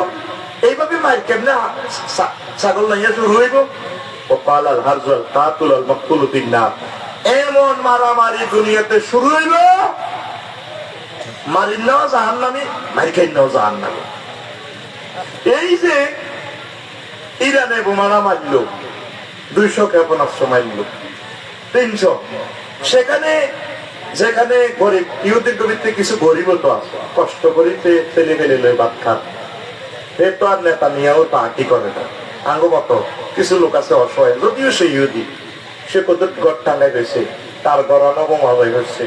এইভাবে মার কেমনে ছাগল লাইয়া শুরু হইব? ও কালাল হারজুল কাতুল আল মাকতুলু ফিন্নার। এমন মারামারি দুনিয়াতে শুরু হইল, মারিন নাও জাহান্নামী, মার খাই নাও জাহান্নামী। এই যে ইরানে বোমারা মারল 200 ক্ষেপণাস্ত্র মারল 300, সেখানে যেখানে গরিব ইহুদির গরিবতে কিছু গরিব তো আছে, কষ্ট করিতে ছেলে ফেলে লই ভাত খান, এ তো আর নেতা নিয়েও তা কি করে না। আঙ্গ মতো কিছু লোক আছে অসহায়, যদিও সে ইহুদি, সে কত গড় টানে রয়েছে, তার গড়ানো বোমা হয়ে হচ্ছে,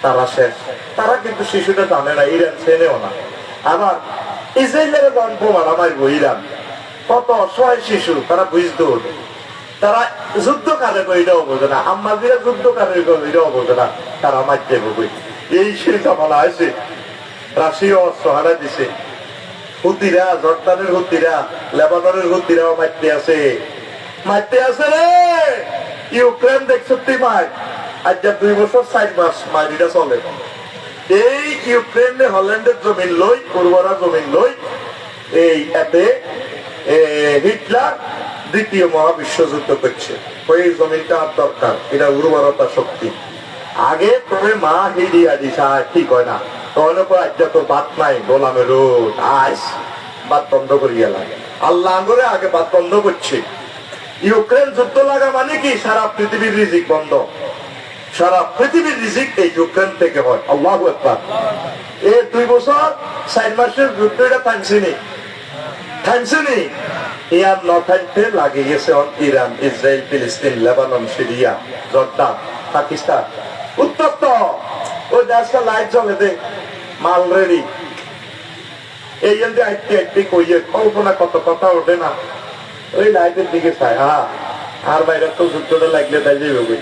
তারা শেষ। তারা কিন্তু শিশুটা জানে না, ইরান চেনেও না। আবার ইসরায়েলের যখন বোমারা মারবো ইরান, কত অসহায় শিশু, তারা বুঝতে হবে। তারা যুদ্ধ কালে এটাও বোঝে না, আম্মাদিরা যুদ্ধ কালে এটাও বোঝে না, তারা মারতে হবে। এই সেই জামানা আছে, রাশিয়া অস্ত্র হারা দিছে, হুতিরা, জর্দানের হুতিরা, লেবাননের হুতিরাও মারতে আছে, মারতে আছে রে। ইউক্রেন দেখছো তুই মার, আজ 2 বছর 4 মাস মারিটা চলে। এই ইউক্রেনে হল্যান্ডের জমিন লই, উর্বরা জমিন লই, এই এতে হিটলার দ্বিতীয় মহাবিশ্বযুদ্ধ করছে। ওই জমিনটা দরকার, এটা উর্বরতা শক্তি। আগে তোরে মা হিডি আদি ঠিক হয় না, তখন আজ তো বাদ নাই, গোলামের রোড আইস বাদ বন্ধ করিয়া লাগে। আল্লাহ করে আগে বাদ বন্ধ করছে। ইউক্রেন যুদ্ধ লাগা মানে কি, সারা পৃথিবীর রিজিক বন্ধ, সারা পৃথিবীর রিজিক এই ইউক্রেন থেকে হয়। আল্লাহু আকবার। এই 2 বছর 4 মাসের যুদ্ধ এটা থামছেনি, থামছেনি। ইয়ার নথাইতে লাগে গেছে ইরান, ইসরায়েল, ফিলিস্তিন, লেবানন, সিরিয়া, জর্দান, পাকিস্তান, উত্তপ্ত। ওই দেশটা লাইট জ্বলে দে, মাল রেডি। এই যে আইটি আইটি কইয়ে কল্পনা কত কথা ওঠে না, ওই লাইটের দিকে চাই। আর বাইরে তো যুদ্ধটা লাগলে তাই যাবে,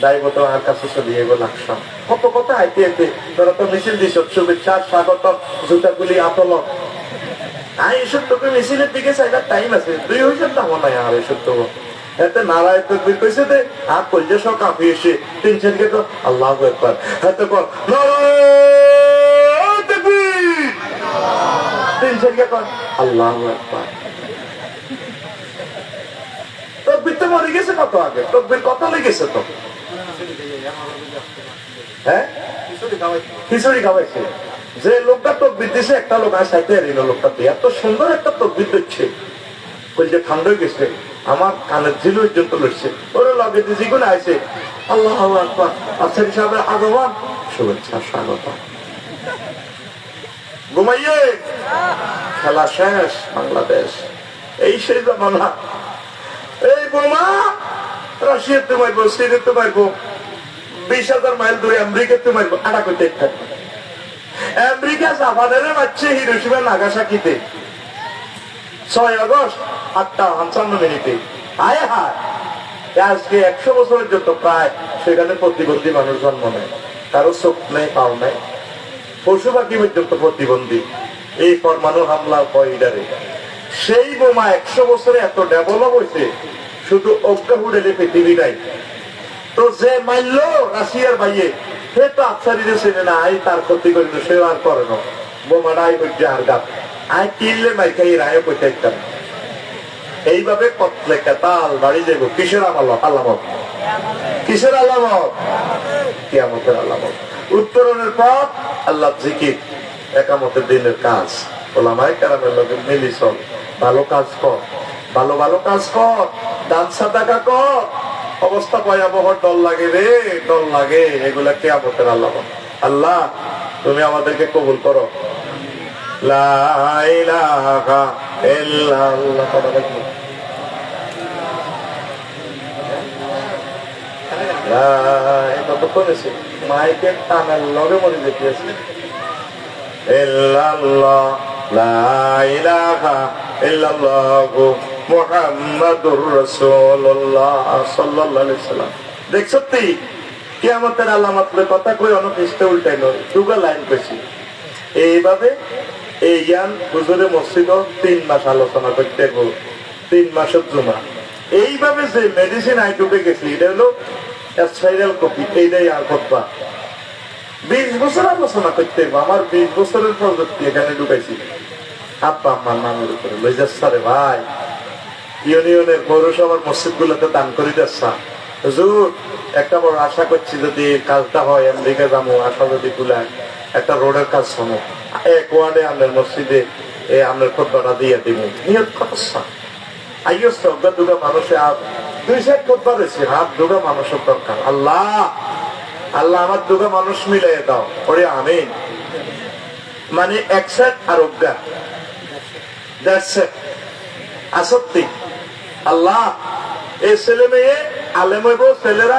দায়ব তো আর কাছে চলে যাবো লাগসাম। কত কথা আইতে আইতে তোরা তো মিছিল দিস, শুভেচ্ছা স্বাগত, জুতাগুলি আতল। এইসব তোকে মিছিলের দিকে চাইবার টাইম আছে, তুই হয়েছে না মনে হয়। আর এইসব তো এতে নারায় তকবীর কইছে দে, আর কইলে সব কাঁপি এসে 3-4 তো আল্লাহু আকবার, এত কর নারায় তকবীর, 3-4 কর আল্লাহু আকবার। তকবীর তো মরে গেছে কত আগে, তকবীর কত লেগেছে তো। হ্যাঁ, খিচুড়ি খাওয়াইছে। যে লোকটা তকবীর দিছে, একটা লোক আর সাইতে এলো, লোকটা এত সুন্দর একটা তকবীর দিচ্ছে, বলছে ঠান্ডা হয়ে গেছে, আমার কানের ঝিল পর্যন্ত লড়ছে। ওরা লগে যেগুলো আছে আল্লাহু আকবার, আফসার সাহেবের আগমন, শুভেচ্ছা স্বাগত। ঘুমাইয়ে খেলা শেষ, বাংলাদেশ এই সেই জামানা। এই বোমা রাশিয়াতে মারবো, সিরিয়াতে মারবো, 20,000 মাইল দূরে আমেরিকাতে মারবো, আটা করতে থাকবে। আমেরিকা জাপানের মারছে হিরোশিমা নাগাসাকিতে 6 আগস্ট 8:55 আয় হায়। আজকে 100 বছরের যত প্রায় সেখানে প্রতিবন্ধী মানুষ জন্ম নেয়, কারো চোখ নেই, পাও নাই, পশু পাখি পর্যন্ত প্রতিবন্ধী। এই পরমাণু হামলা কয়ডারে সেই বোমা 100 বছরে এত ডেভেলপ হয়েছে, শুধু অজ্ঞা উড়েলে পৃথিবী নাই। তো যে মারল রাশিয়ার ভাইয়ে, সে তো আফসারিরে চেনে না, আই তার ক্ষতি করিল, সে আর করে না। বোমাটা আই করছে আর গাছ, আই কিনলে মাই খাই রায় করতে ইত্যাদি। এইভাবে কতলে কেতাল বাড়ি যাব। কিসের আলামত? কিসের আলামত? কিয়ামতের আলামত। উত্তরণের পথ আল্লাহ জিকির, একামতের দিনের কাজ, ওলামায়ে কেরামের লগে মিলি চল, ভালো কাজ কর, ভালো ভালো কাজ কর, দান সাদাকা কর। অবস্থা ভয়াবহ, ডর লাগে রে, ডর লাগে। এগুলা কিয়ামতের আলামত। আল্লাহ তুমি আমাদেরকে কবুল করো। লা ইলাহা ইল্লাল্লাহ। মাইকের টানার লগে মনে দেখিয়েছি ইল্লাল্লাহ, লা ইলাহা ইল্লাল্লাহু মুহাম্মাদুর রাসূলুল্লাহ সাল্লাল্লাহু আলাইহি ওয়াসাল্লাম। দেখছো তুই কিয়ামতের আলামত কথা কই অনুপৃষ্ঠে উল্টাইল, দুগা লাইন কইছি। এইভাবে এই জ্ঞান হুজুরে মসজিদ 3 মাস আলোচনা করতে গো, 3 মাসের জমা। এইভাবে যে মেডিসিন আই ঢুকে গেছি, এটা হলো স্পাইরাল কপি। এইটাই আর কথা 20 বছর আলোচনা করতে গো। আমার 20 বছরের প্রযুক্তি এখানে ঢুকাইছি আব্বা আম্মার নামের উপরে। লই যাচ্ছা রে ভাই, ইউনিয়নের পৌরসভার মসজিদ গুলোতে দান করে যাচ্ছা। হুজুর একটা বড় আশা করছি, যদি কাজটা হয় আমেরিকা যাবো, আশা যদি তুলায় একটা রোডের কাজ শোনো, এক ওয়ার্ডে আপনার মসজিদে আপনার খুতবাটা দিয়ে দিব, নিয়ত করছা। আইয়ো সবগা দুগা মানুষে আর 2 সেট খুতবা রয়েছে, হাত দুগা মানুষের দরকার। আল্লাহ আল্লাহ আমার দুটো মানুষ মিলাই দাও, ওরে আমিন। মানে এক সেট আর অজ্ঞা আসক্তি। আল্লাহ এই ছেলে মেয়ে আলেম হইব, ছেলেরা